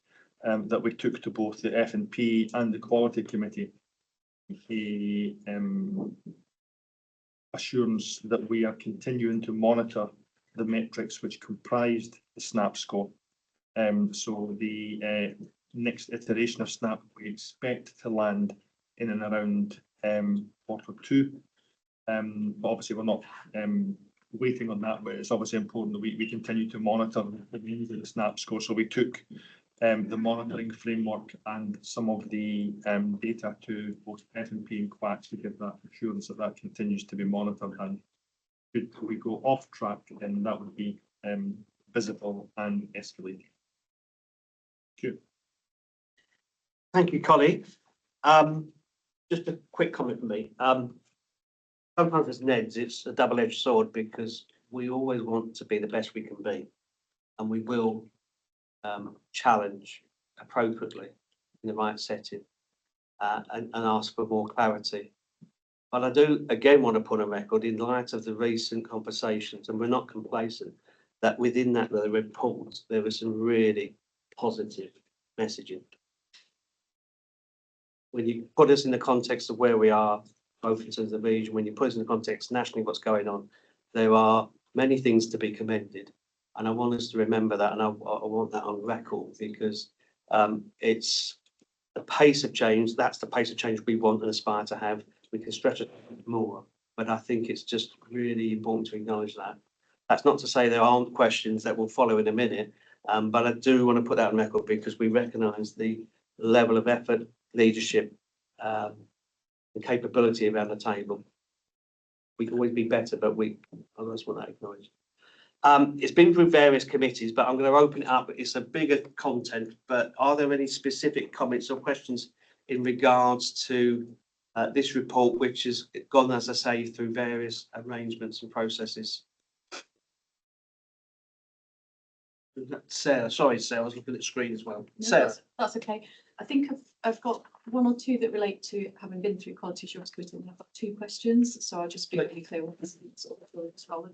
that we took to both the F&P and the quality committee assurance that we are continuing to monitor the metrics which comprised the SNAP score. So the next iteration of SNAP we expect to land in and around Q2. But obviously we're not waiting on that, but it's obviously important that we continue to monitor the SNAP score. So we took the monitoring framework and some of the data to both F&P and QACS to give that assurance that continues to be monitored, and should we go off track, then that would be visible and escalated.
Thank you, colleague. Just a quick comment from me. Sometimes as NEDs, it's a double-edged sword because we always want to be the best we can be, and we will challenge appropriately in the right setting and ask for more clarity. But I do again want to put on record, in light of the recent conversations, and we're not complacent, that within the report there was some really positive messaging. When you put us in the context of where we are, both in terms of the region, when you put us in the context nationally, what's going on, there are many things to be commended. And I want us to remember that, and I want that on record, because it's the pace of change. That's the pace of change we want and aspire to have. We can stretch it more, but I think it's just really important to acknowledge that. That's not to say there aren't questions that will follow in a minute, but I do want to put that on record because we recognise the level of effort, leadership, and capability around the table. We can always be better, but I just want that acknowledged. It's been through various committees, but I'm going to open it up. It's a bigger content, but are there any specific comments or questions in regards to this report, which has gone, as I say, through various arrangements and processes? Sarah, sorry, Sarah, I was looking at the screen as well.
No,
Sarah.
that's okay. I think I've got
one or two that relate to having been through Quality Assurance Committee, and I've got two questions, so I'll just be really clear what this is sort of as well.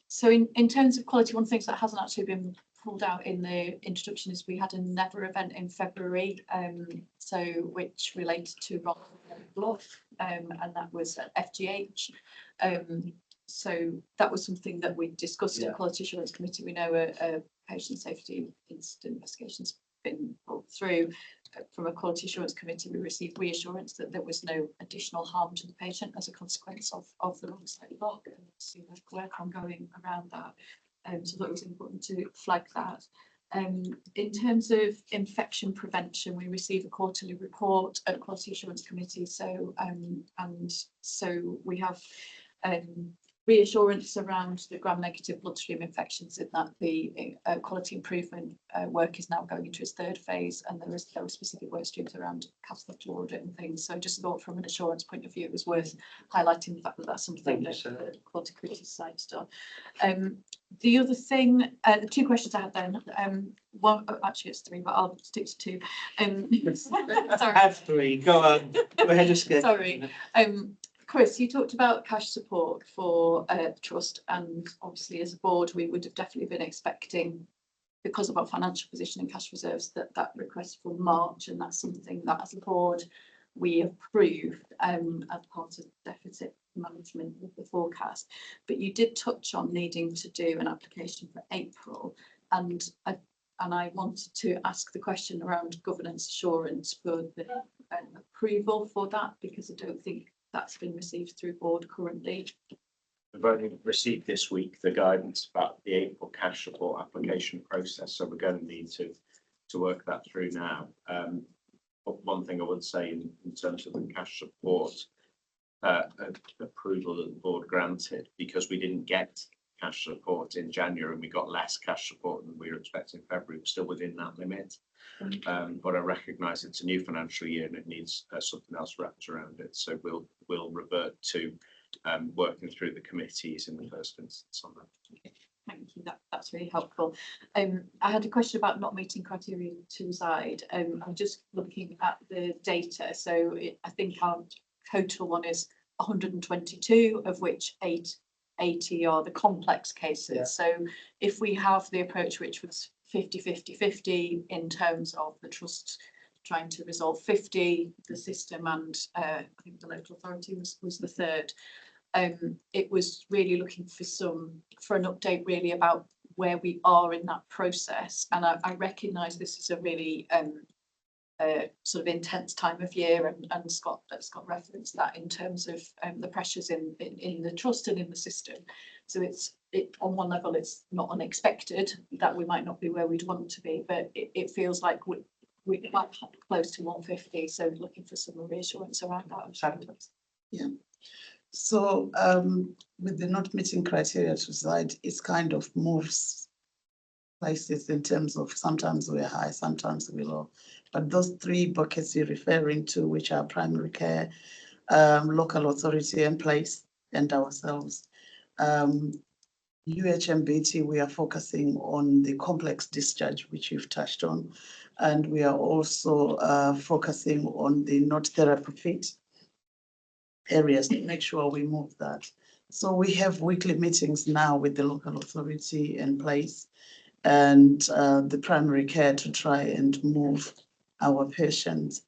So in terms of quality, one of the things that hasn't actually been pulled out in the introduction is we had a Never event in February, so which related to Rock Bluff, and that was at FGH. So that was something that we discussed at Quality Assurance Committee. We know a patient safety incident investigation's been brought through. From a Quality Assurance Committee, we received reassurance that there was no additional harm to the patient as a consequence of the wrong side lock, and see the work ongoing around that. So that was important to flag that. In terms of infection prevention, we receive a quarterly report at Quality Assurance Committee. So and so we have reassurance around the gram-negative bloodstream infections, in that the quality improvement work is now going into its third phase, and there are specific work streams around catheter audit and things. So I just thought from an assurance point of view, it was worth highlighting the fact that that's something that the Quality Committee side's done. The other thing, the two questions I had then, one, actually it's three, but I'll stick to two. Sorry.
Have three, go on, go ahead, Jessica.
Sorry. Chris, you talked about cash support for the trust, and obviously as a board we would have definitely been expecting, because of our financial position and cash reserves, that request for March, and that's something that as a board we approved as part of deficit management with the forecast. But you did touch on needing to do an application for April, and I wanted to ask the question around governance assurance for the approval for that, because I don't think that's been received through board currently.
We've only received this week the guidance about the April cash support application process, so we're going to need to work that through now. But one thing I would say in terms of the cash support approval that the board granted, because we didn't get cash support in January and we got less cash support than we were expecting in February, we're still within that limit. But I recognise it's a new financial year and it needs something else wrapped around it. So we'll revert to working through the committees in the first instance on that.
Thank you, that's really helpful. I had a question about not meeting criteria to reside. I'm just looking at the data. So I think our total one is 122, of which 80 are the complex cases. Yeah. So if we have the approach which was 50-50-50 in terms of the trust trying to resolve 50, the system and I think the local authority was the third. It was really looking for an update really about where we are in that process. And I recognise this is a really sort of intense time of year, and Scott referenced that in terms of the pressures in the trust and in the system. So on one level it's not unexpected that we might not be where we'd want to be, but it feels like we're quite close to 150, so looking for some reassurance around that.
Yeah. So with the not meeting criteria to reside, it's kind of moves places in terms of sometimes we're high, sometimes we're low. But those three buckets you're referring to, which are primary care, local authority and place, and ourselves. UHMBT, we are focusing on the complex discharge, which you've touched on. And we are also focusing on the not therapy fit areas to make sure we move that. So we have weekly meetings now with the local authority in place and the primary care to try and move our patients.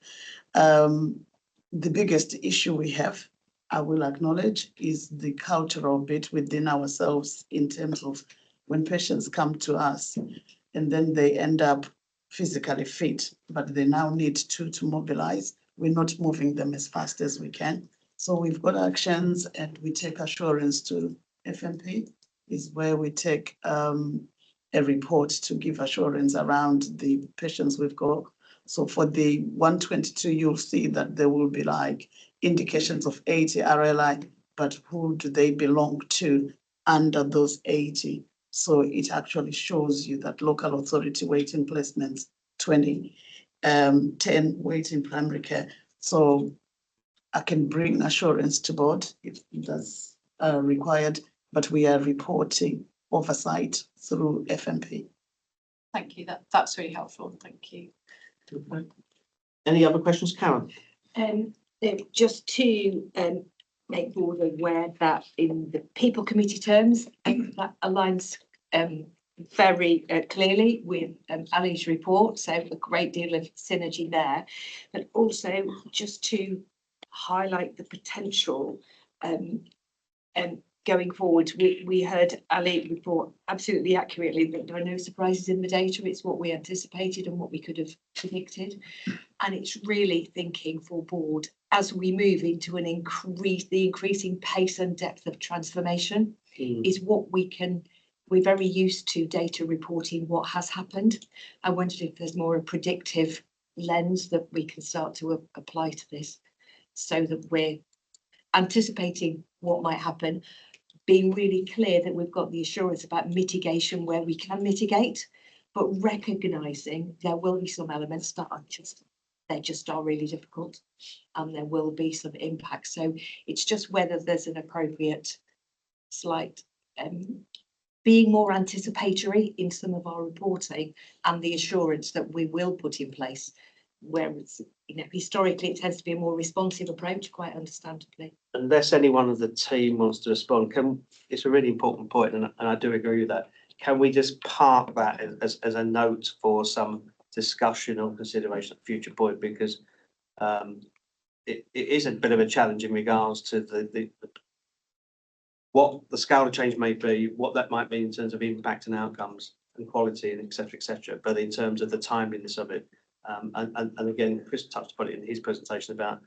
The biggest issue we have, I will acknowledge, is the cultural bit within ourselves in terms of when patients come to us and then they end up physically fit, but they now need to mobilize. We're not moving them as fast as we can. So we've got actions and we take assurance to FMP, is where we take a report to give assurance around the patients we've got. So for the 122, you'll see that there will be like indications of 80 RLI, but who do they belong to under those 80? So it actually shows you that local authority waiting placements, 20, 10 waiting primary care. So I can bring assurance to board if that's required, but we are reporting oversight through FMP.
Thank you, that's really helpful, thank you.
Any other questions, Karen?
Just to make board aware that in the people committee terms, that aligns very clearly with Ali's report, so a great deal of synergy there. But also just to highlight the potential going forward, we heard Ali report absolutely accurately that there are no surprises in the data. It's what we anticipated and what we could have predicted. And it's really thinking for board as we move into the increasing pace and depth of transformation is what we're very used to data reporting what has happened. I wondered if there's more a predictive lens that we can start to apply to this so that we're anticipating what might happen, being really clear that we've got the assurance about mitigation where we can mitigate, but recognising there will be some elements that are just really difficult and there will be some impact. So it's just whether there's an appropriate slight being more anticipatory in some of our reporting and the assurance that we will put in place, whereas historically it tends to be a more responsive approach, quite understandably.
Unless anyone of the team wants to respond, it's a really important point, and I do agree with that. Can we just park that as a note for some discussion or consideration at a future point, because it is a bit of a challenge in regards to the what the scale of change may be, what that might mean in terms of impact and outcomes and quality and et cetera, but in terms of the timeliness of it. And again, Chris touched upon it in his presentation about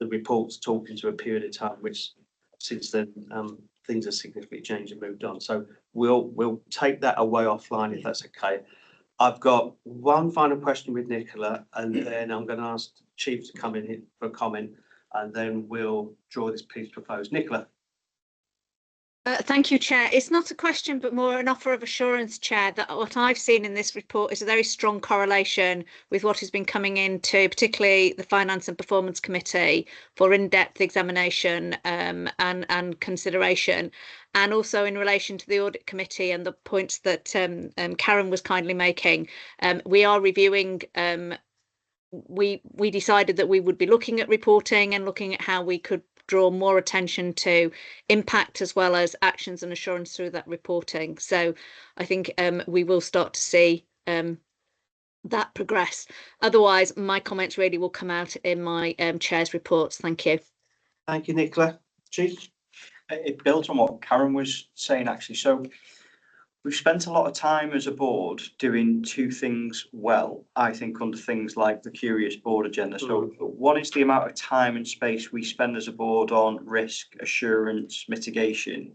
the reports talking to a period of time, which since then things have significantly changed and moved on. So we'll take that away offline if that's okay. I've got one final question with Nicola, and then I'm going to ask the Chief to come in here for a comment, and then we'll draw this piece proposed. Nicola.
Thank you, Chair. It's not a question, but more an offer of assurance, Chair, that what I've seen in this report is a very strong correlation with what has been coming into, particularly the Finance and Performance Committee, for in-depth examination and consideration, and also in relation to the Audit Committee and the points that Karen was kindly making. We are reviewing. We decided that we would be looking at reporting and looking at how we could draw more attention to impact as well as actions and assurance through that reporting. So I think we will start to see that progress. Otherwise, my comments really will come out in my Chair's reports. Thank you.
Thank you, Nicola. Chief?
It builds on what Karen was saying, actually. So we've spent a lot of time as a board doing two things well, I think, under things like the Curious Board agenda. So one is the amount of time and space we spend as a board on risk, assurance, mitigation,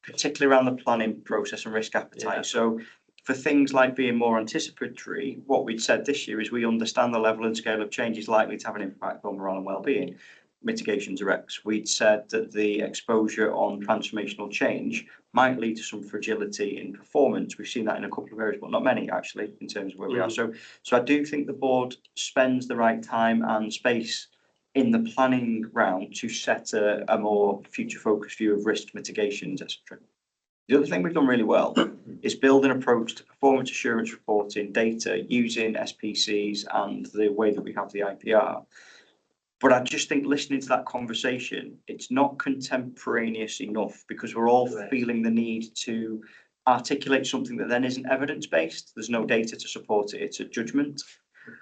particularly around the planning process and risk appetite. Yeah. So for things like being more anticipatory, what we'd said this year is we understand the level and scale of change is likely to have an impact on morale and well-being. Mitigation directs. We'd said that the exposure on transformational change might lead to some fragility in performance. We've seen that in a couple of areas, but not many actually, in terms of where we are. So I do think the board spends the right time and space in the planning round to set a more future-focused view of risk mitigations, etc. The other thing we've done really well is build an approach to performance assurance reporting data using SPCs and the way that we have the IPR. But I just think listening to that conversation, it's not contemporaneous enough, because we're all feeling the need to articulate something that then isn't evidence-based. There's no data to support it. It's a judgment.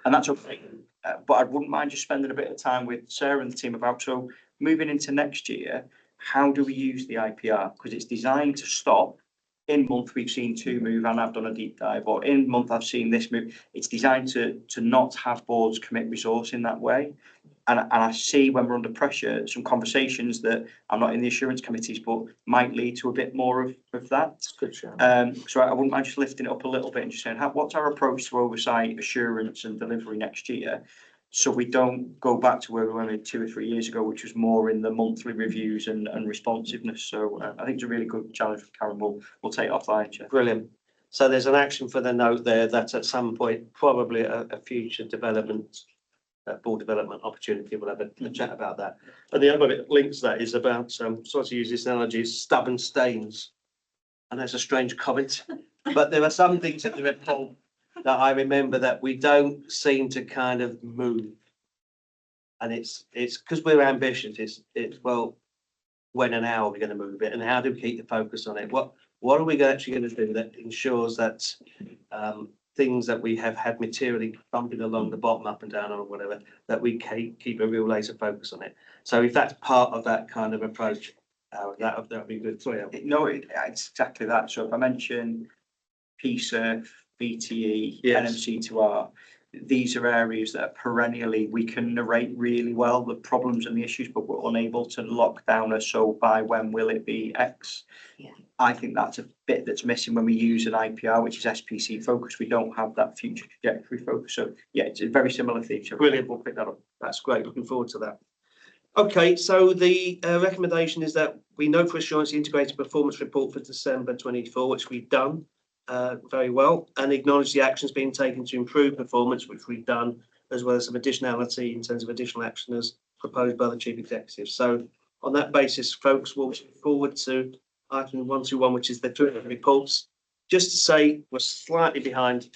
And that's okay. But I wouldn't mind just spending a bit of time with Sarah and the team about, so moving into next year, how do we use the IPR? Because it's designed to stop. In month, we've seen 2 move, and I've done a deep dive, or in month, I've seen this move. It's designed to not have boards commit resource in that way. And I see when we're under pressure, some conversations that I'm not in the assurance committees, but might lead to a bit more of that.
Good.
So I wouldn't mind just lifting it up a little bit and just saying, what's our approach to oversight, assurance and delivery next year? So we don't go back to where we were 2 or 3 years ago, which was more in the monthly reviews and responsiveness. So I think it's a really good challenge for Karen. We'll take it offline, Chair.
Brilliant. So there's an action for the note there that at some point, probably a future development, board development opportunity, we'll have a chat about that. And the other bit links to that is about, so to use this analogy, stubborn stains. And that's a strange comment, but there are some things in the report that I remember that we don't seem to kind of move. And it's because we're ambitious, it's well, when and how are we going to move it, and how do we keep the focus on it? What are we actually going to do that ensures that things that we have had materially bumping along the bottom, up and down, or whatever, that we keep a real laser focus on it. So if that's part of that kind of approach, that would be good. Sorry,
No, it's exactly that. So if I mention PSERF, VTE,
Yes.
NMC2R, these are areas that are perennially, we can narrate really well the problems and the issues, but we're unable to lock down so by when will it be X.
Yeah.
I think that's a bit that's missing when we use an IPR, which is SPC focus. We don't have that future trajectory focus. So yeah, it's a very similar feature.
Brilliant, we'll pick that up. That's great, looking forward to that. Okay, so the recommendation is that we know for assurance the integrated performance report for December 24, which we've done very well, and acknowledge the actions being taken to improve performance, which we've done, as well as some additionality in terms of additional action as proposed by the Chief Executive. So on that basis, folks, we'll move forward to item 121, which is the two reports. Just to say, we're slightly behind.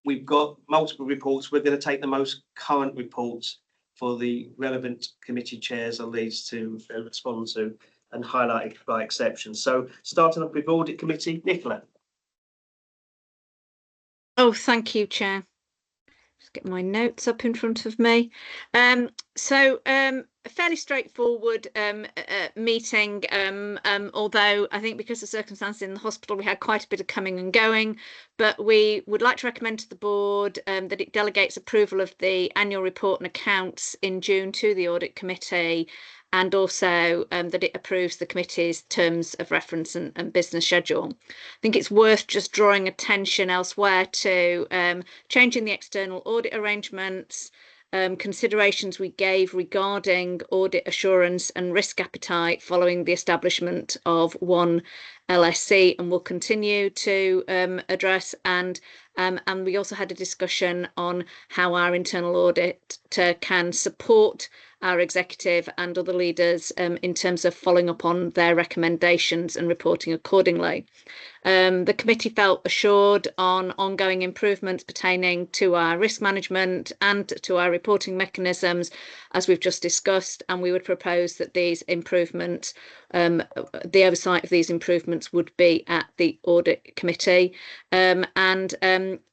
We've got multiple reports. We're going to take the most current reports for the relevant committee chairs or leads to respond to and highlight it by exception. So starting off with Audit Committee, Nicola.
Oh, thank you, Chair. Just get my notes up in front of me. A fairly straightforward meeting, although I think because of circumstances in the hospital, we had quite a bit of coming and going, but we would like to recommend to the board that it delegates approval of the annual report and accounts in June to the Audit Committee, and also that it approves the committee's terms of reference and business schedule. I think it's worth just drawing attention elsewhere to changing the external audit arrangements, considerations we gave regarding audit assurance and risk appetite following the establishment of one LSC, and will continue to address, and we also had a discussion on how our internal auditor can support our executive and other leaders in terms of following up on their recommendations and reporting accordingly. The committee felt assured on ongoing improvements pertaining to our risk management and to our reporting mechanisms, as we've just discussed, and we would propose that these improvements, the oversight of these improvements would be at the Audit Committee.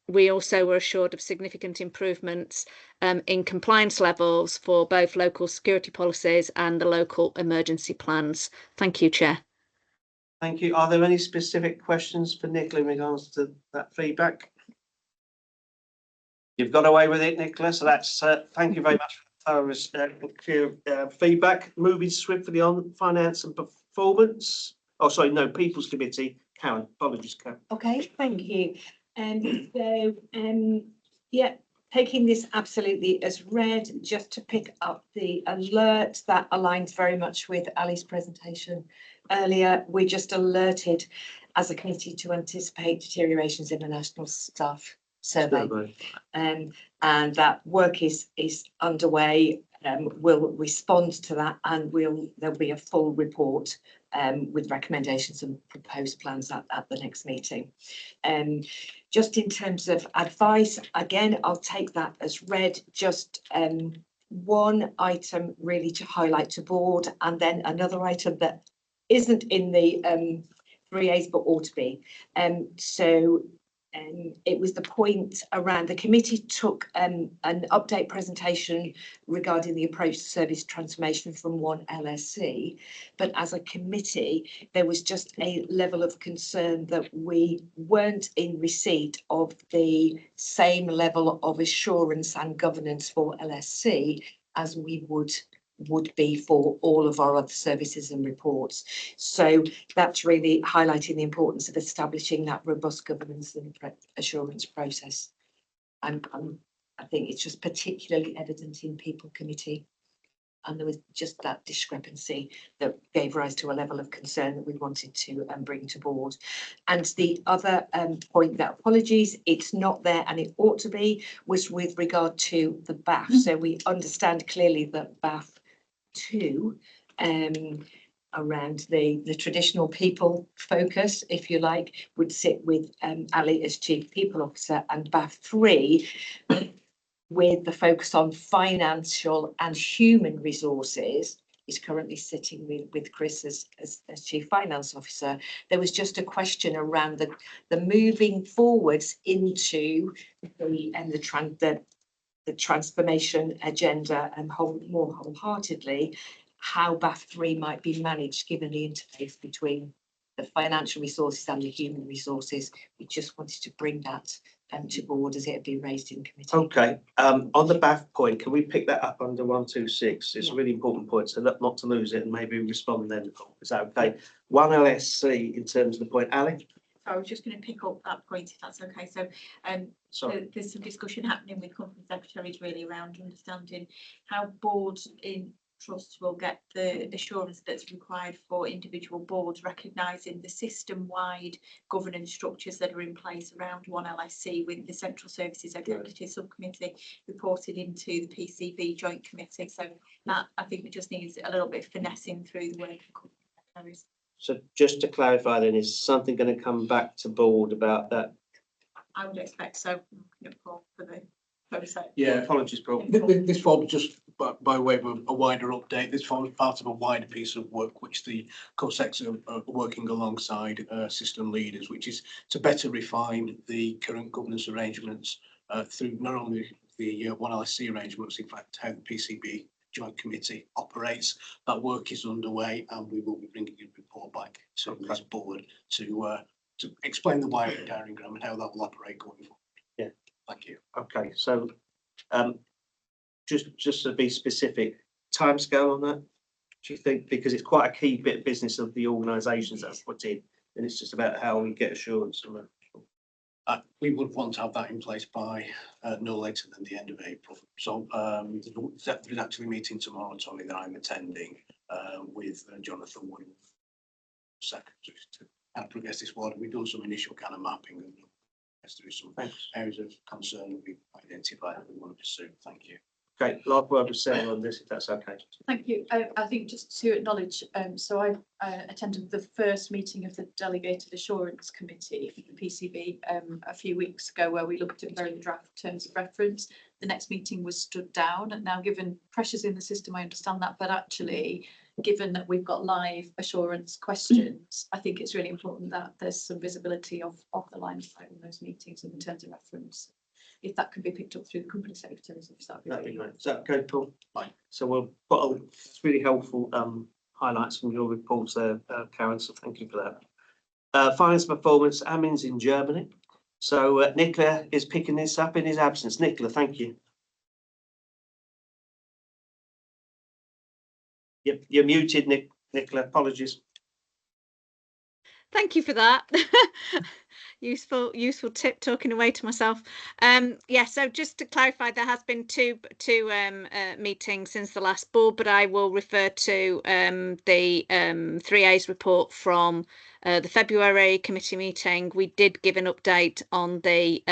We also were assured of significant improvements in compliance levels for both local security policies and the local emergency plans. Thank you, Chair.
Thank you. Are there any specific questions for Nicola in regards to that feedback? You've got away with it, Nicola, so that's thank you very much for clear feedback. Moving swiftly on, Finance and Performance. Oh, sorry, no, People's Committee. Karen, apologies, Karen.
Okay, thank you. Yeah, taking this absolutely as read, just to pick up the alert that aligns very much with Ali's presentation earlier. We just alerted as a committee to anticipate deteriorations in the National Staff Survey. And that work is underway. We'll respond to that, and there'll be a full report with recommendations and proposed plans at the next meeting. Just in terms of advice, again, I'll take that as read. Just one item really to highlight to board, and then another item that isn't in the 3As but ought to be. It was the point around the committee took an update presentation regarding the approach to service transformation from one LSC, but as a committee there was just a level of concern that we weren't in receipt of the same level of assurance and governance for LSC as we would be for all of our other services and reports. So that's really highlighting the importance of establishing that robust governance and assurance process. I think it's just particularly evident in People Committee, and there was just that discrepancy that gave rise to a level of concern that we wanted to bring to board. And the other point that, apologies, it's not there and it ought to be, was with regard to the BAF. So we understand clearly that BAF 2 around the traditional people focus, if you like, would sit with Ali as Chief People Officer, and BAF 3 with the focus on financial and human resources, is currently sitting with Chris as Chief Finance Officer. There was just a question around the moving forwards into the transformation agenda and more wholeheartedly, how BAF3 might be managed given the interface between the financial resources and the human resources. We just wanted to bring that to board as it had been raised in committee.
Okay, on the BAF point, can we pick that up under 126? It's a really important point, so not to lose it and maybe respond then. Is that okay? 1LSC in terms of the point, Ali?
I was just going to pick up that point if that's okay. So there's some discussion happening with company secretaries really around understanding how boards in trusts will get the assurance that's required for individual boards, recognising the system-wide governance structures that are in place around 1LSC, with the Central Services Executive Subcommittee reported into the PCB Joint Committee. So that, I think, we just need a little bit of finessing through the work of company secretaries.
So just to clarify then, is something going to come back to board about that?
I would expect so. For the process.
Yeah,
apologies, Paul.
This forms just by way of a wider update. This forms part of a wider piece of work which the co-secs are working alongside system leaders, which is to better refine the current governance arrangements through not only the 1LSC arrangements, in fact, how the PCB Joint Committee operates. That work is underway, and we will be bringing a report back to this board to explain the wider diagram and how that will operate going forward.
Yeah,
thank you.
Okay, so just to be specific, timescale on that, do you think? Because it's quite a key bit of business of the organisations that's put in, and it's just about how we get assurance from it.
We would want to have that in place by no later than the end of April. So there's actually a meeting tomorrow, Tony, that I'm attending with Jonathan Wood, secretary, to progress this forward. We've done some initial kind of mapping and there is some areas of concern that we've identified that we want to pursue. Thank you.
Okay, last word of saying on this, if that's okay.
Thank you. I think just to acknowledge, so I attended the first meeting of the Delegated Assurance Committee for the PCB a few weeks ago, where we looked at very draft terms of reference. The next meeting was stood down, and now given pressures in the system, I understand that, but actually, given that we've got live assurance questions, I think it's really important that there's some visibility of the line of sight in those meetings and in terms of reference. If that can be picked up through the company secretaries,
That'd be great. Is that okay, Paul? Fine. So we'll put it's really helpful highlights from your reports there, Karen. So thank you for that. Finance performance, Amins in Germany. So Nicola is picking this up in his absence. Nicola, thank you. You're muted, Nicola. Apologies.
Thank you for that. useful tip, talking away to myself. Yeah, so just to clarify, there has been two meetings since the last board, but I will refer to the 3A's report from the February committee meeting. We did give an update on the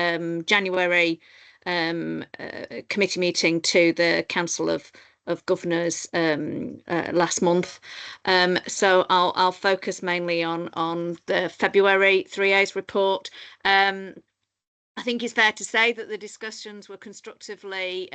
January committee meeting to the Council of Governors last month, so I'll focus mainly on the February 3A's report. I think it's fair to say that the discussions were constructively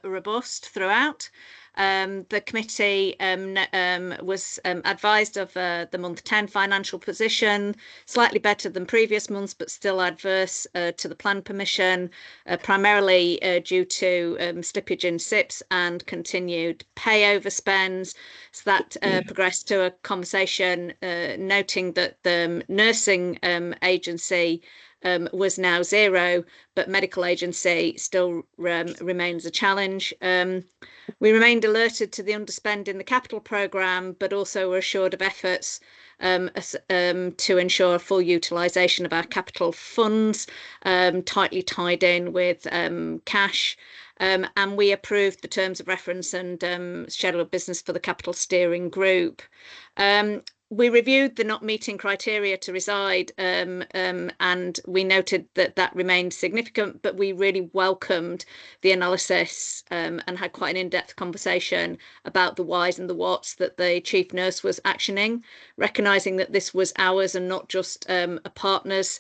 robust throughout. The committee was advised of the month 10 financial position, slightly better than previous months, but still adverse to the plan permission, primarily due to slippage in SIPs and continued pay overspends. So that progressed to a conversation noting that the nursing agency was now zero, but medical agency still remains a challenge. We remained alerted to the underspend in the capital programme, but also were assured of efforts to ensure full utilisation of our capital funds, tightly tied in with cash. And we approved the terms of reference and schedule of business for the capital steering group. we reviewed the not meeting criteria to reside, and we noted that that remained significant, but we really welcomed the analysis and had quite an in-depth conversation about the whys and the whats that the chief nurse was actioning, recognising that this was ours and not just a partner's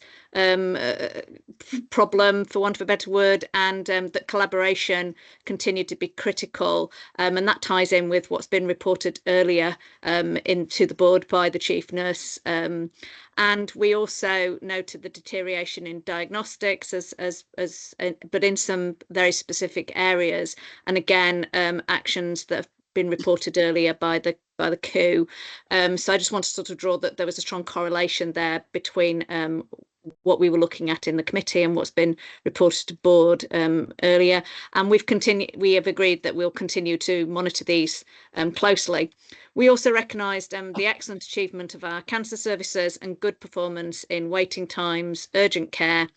problem, for want of a better word, and that collaboration continued to be critical. And that ties in with what's been reported earlier into the board by the chief nurse. And we also noted the deterioration in diagnostics but in some very specific areas. And again, actions that have been reported earlier by the coup. So I just want to sort of draw that there was a strong correlation there between what we were looking at in the committee and what's been reported to board earlier. And we have agreed that we'll continue to monitor these closely. We also recognised the excellent achievement of our cancer services and good performance in waiting times, urgent care,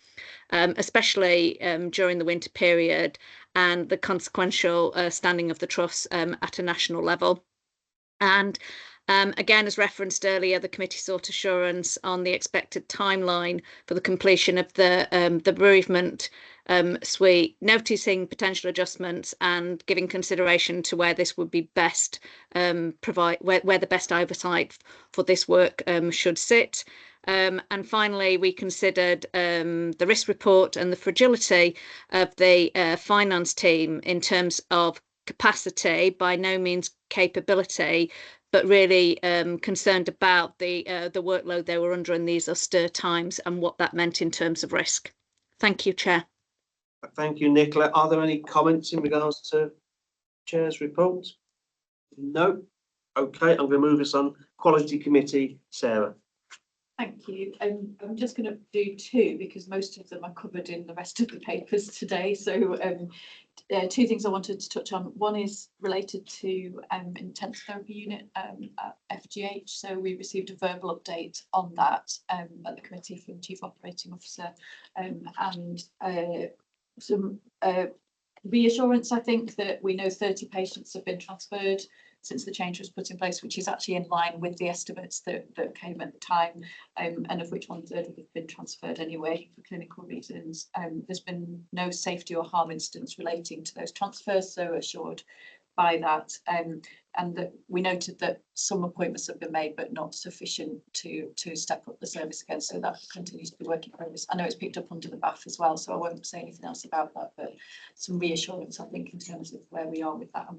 especially during the winter period, and the consequential standing of the trusts at a national level. And again, as referenced earlier, the committee sought assurance on the expected timeline for the completion of the bereavement suite, noticing potential adjustments and giving consideration to where this would be best where the best oversight for this work should sit. And finally, we considered the risk report and the fragility of the finance team in terms of capacity, by no means capability, but really concerned about the workload they were under in these austere times and what that meant in terms of risk. Thank you, Chair.
Thank you, Nicola. Are there any comments in regards to Chair's report? No. Okay, I'm going to move us on. Quality Committee, Sarah.
Thank you. I'm just going to do two because most of them are covered in the rest of the papers today. So two things I wanted to touch on. One is related to intensive therapy unit at FGH. So we received a verbal update on that at the committee from Chief Operating Officer and some reassurance, I think, that we know 30 patients have been transferred since the change was put in place, which is actually in line with the estimates that came at the time, and of which 1/3 have been transferred anyway for clinical reasons. There's been no safety or harm incidents relating to those transfers, so assured by that. And that we noted that some appointments have been made, but not sufficient to step up the service again. So that continues to be work in progress. I know it's picked up under the BAF as well, so I won't say anything else about that, but some reassurance, I think, in terms of where we are with that, and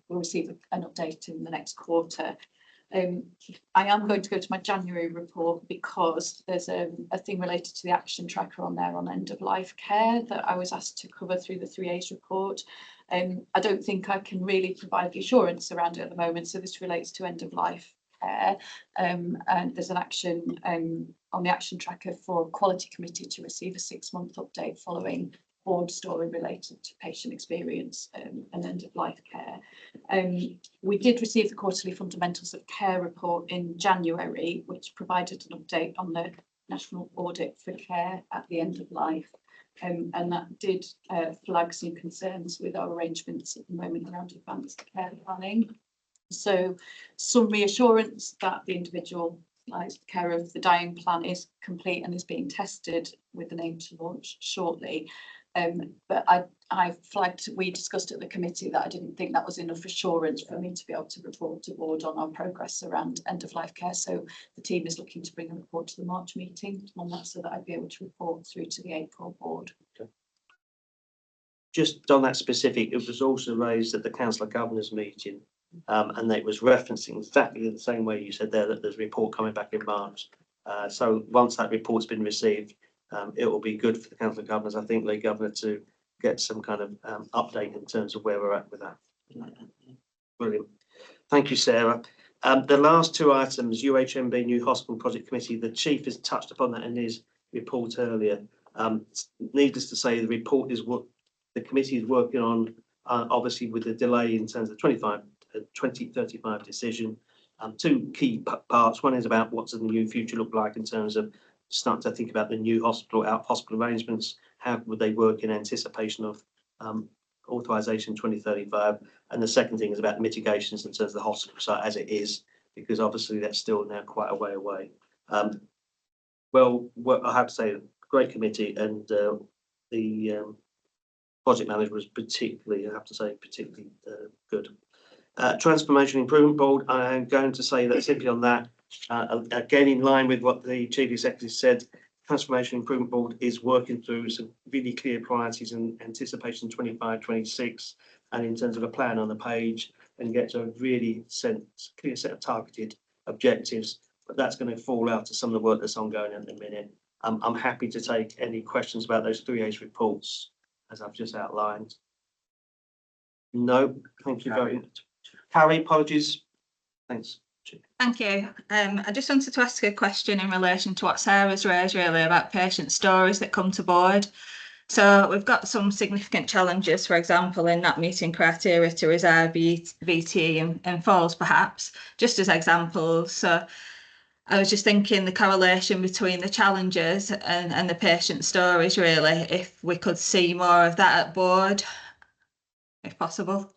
we'll receive an update in the next quarter. I am going to go to my January report because there's a thing related to the action tracker on there on end of life care that I was asked to cover through the 3A's report. I don't think I can really provide the assurance around it at the moment, so this relates to end of life care, and there's an action on the action tracker for Quality Committee to receive a 6-month update following board story related to patient experience and end of life care. We did receive the quarterly fundamentals of care report in January, which provided an update on the national audit for care at the end of life. And that did flag some concerns with our arrangements at the moment around advanced care planning. So some reassurance that the individual care of the dying plan is complete and is being tested with an aim to launch shortly. But I flagged, we discussed at the committee that I didn't think that was enough assurance for me to be able to report to board on our progress around end of life care. So the team is looking to bring a report to the March meeting on that so that I'd be able to report through to the April board.
Okay. Just on that specific, it was also raised at the Council of Governors meeting, and it was referencing exactly the same way you said there, that there's a report coming back in March. So once that report's been received, it will be good for the Council of Governors, I think, League Governor, to get some kind of update in terms of where we're at with that. Brilliant. Thank you, Sarah. The last two items, UHMB New Hospital Project Committee, the Chief has touched upon that in his report earlier. Needless to say, the report is what the committee is working on, obviously with the delay in terms of the 2035 decision. Two key parts. One is about what's the new future look like in terms of starting to think about the new hospital, out hospital arrangements. How would they work in anticipation of authorisation 2035? And the second thing is about mitigations in terms of the hospital site as it is, because obviously that's still now quite a way away. Well, I have to say, great committee, and the project manager was particularly, I have to say, particularly good. Transformation Improvement Board, I'm going to say that simply on that, again, in line with what the Chief Executive said, Transformation Improvement Board is working through some really clear priorities and anticipation 25-26, and in terms of a plan on the page, and get to a really clear set of targeted objectives. But that's going to fall out of some of the work that's ongoing at the minute. I'm happy to take any questions about those 3A's reports, as I've just outlined. No, thank you very much. Carrie, apologies. Thanks.
Thank you. I just wanted to ask a question in relation to what Sarah's raised really about patient stories that come to board. So we've got some significant challenges, for example, in not meeting criteria to reserve VTE and falls, perhaps, just as examples. So I was just thinking the correlation between the challenges and the patient stories, really, if we could see more of that at board, if possible.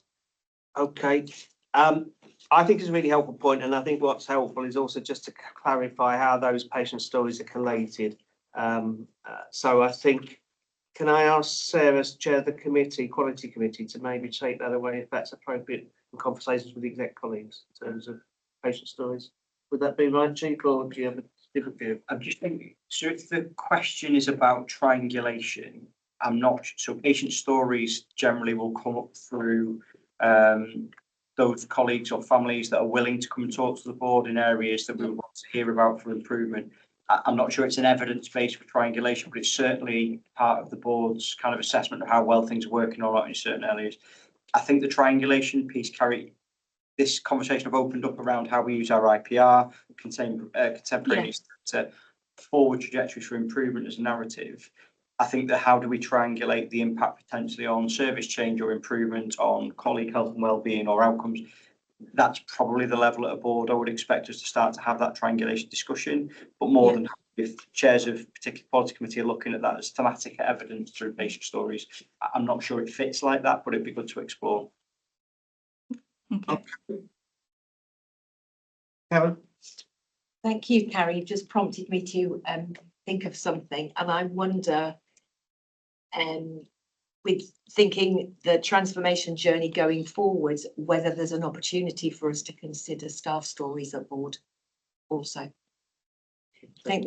Okay. I think it's a really helpful point, and I think what's helpful is also just to clarify how those patient stories are collated. So I think, can I ask Sarah, to chair the committee, quality committee, to maybe take that away if that's appropriate in conversations with the exec colleagues in terms of patient stories? Would that be right, Chief, or do you have a different view?
I'm just thinking, so if the question is about triangulation, I'm not, so patient stories generally will come up through those colleagues or families that are willing to come and talk to the board in areas that we want to hear about for improvement. I'm not sure it's an evidence base for triangulation, but it's certainly part of the board's kind of assessment of how well things are working or not in certain areas. I think the triangulation piece, Carrie, this conversation I've opened up around how we use our IPR, contemporaneous to forward trajectories for improvement as a narrative. I think that how do we triangulate the impact potentially on service change or improvement on colleague health and well-being or outcomes? That's probably the level at a board I would expect us to start to have that triangulation discussion, but more than if chairs of particular policy committee are looking at that as thematic evidence through patient stories. I'm not sure it fits like that, but it'd be good to explore.
Okay. Karen?
Thank you, Carrie. You've just prompted me to think of something, and I wonder, with thinking the transformation journey going forward, whether there's an opportunity for us to consider staff stories at board also. I think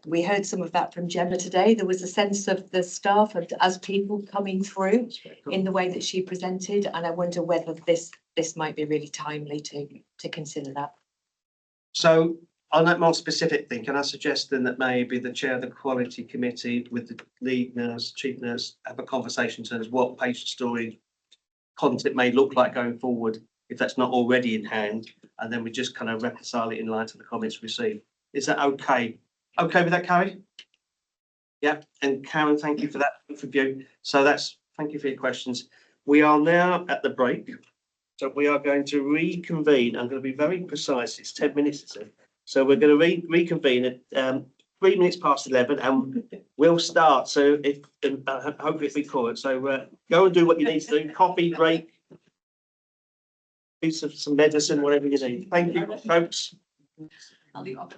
we heard some of that from Gemma today. There was a sense of the staff as people coming through in the way that she presented, and I wonder whether this might be really timely to consider that.
So on that more specific thing, can I suggest then that maybe the chair of the quality committee with the lead nurse, chief nurse, have a conversation in terms of what patient story content may look like going forward, if that's not already in hand, and then we just kind of reconcile it in line to the comments received. Is that okay? Okay with that, Carrie? Yeah, and Karen, thank you for that review. So thank you for your questions. We are now at the break. So we are going to reconvene. I'm going to be very precise. It's 10 minutes, isn't it? So we're going to reconvene at 3 minutes past 11, and we'll start. So hopefully it'll be called. So go and do what you need to do. Coffee break, do some medicine, whatever you need. Thank you, folks.
I'll be off.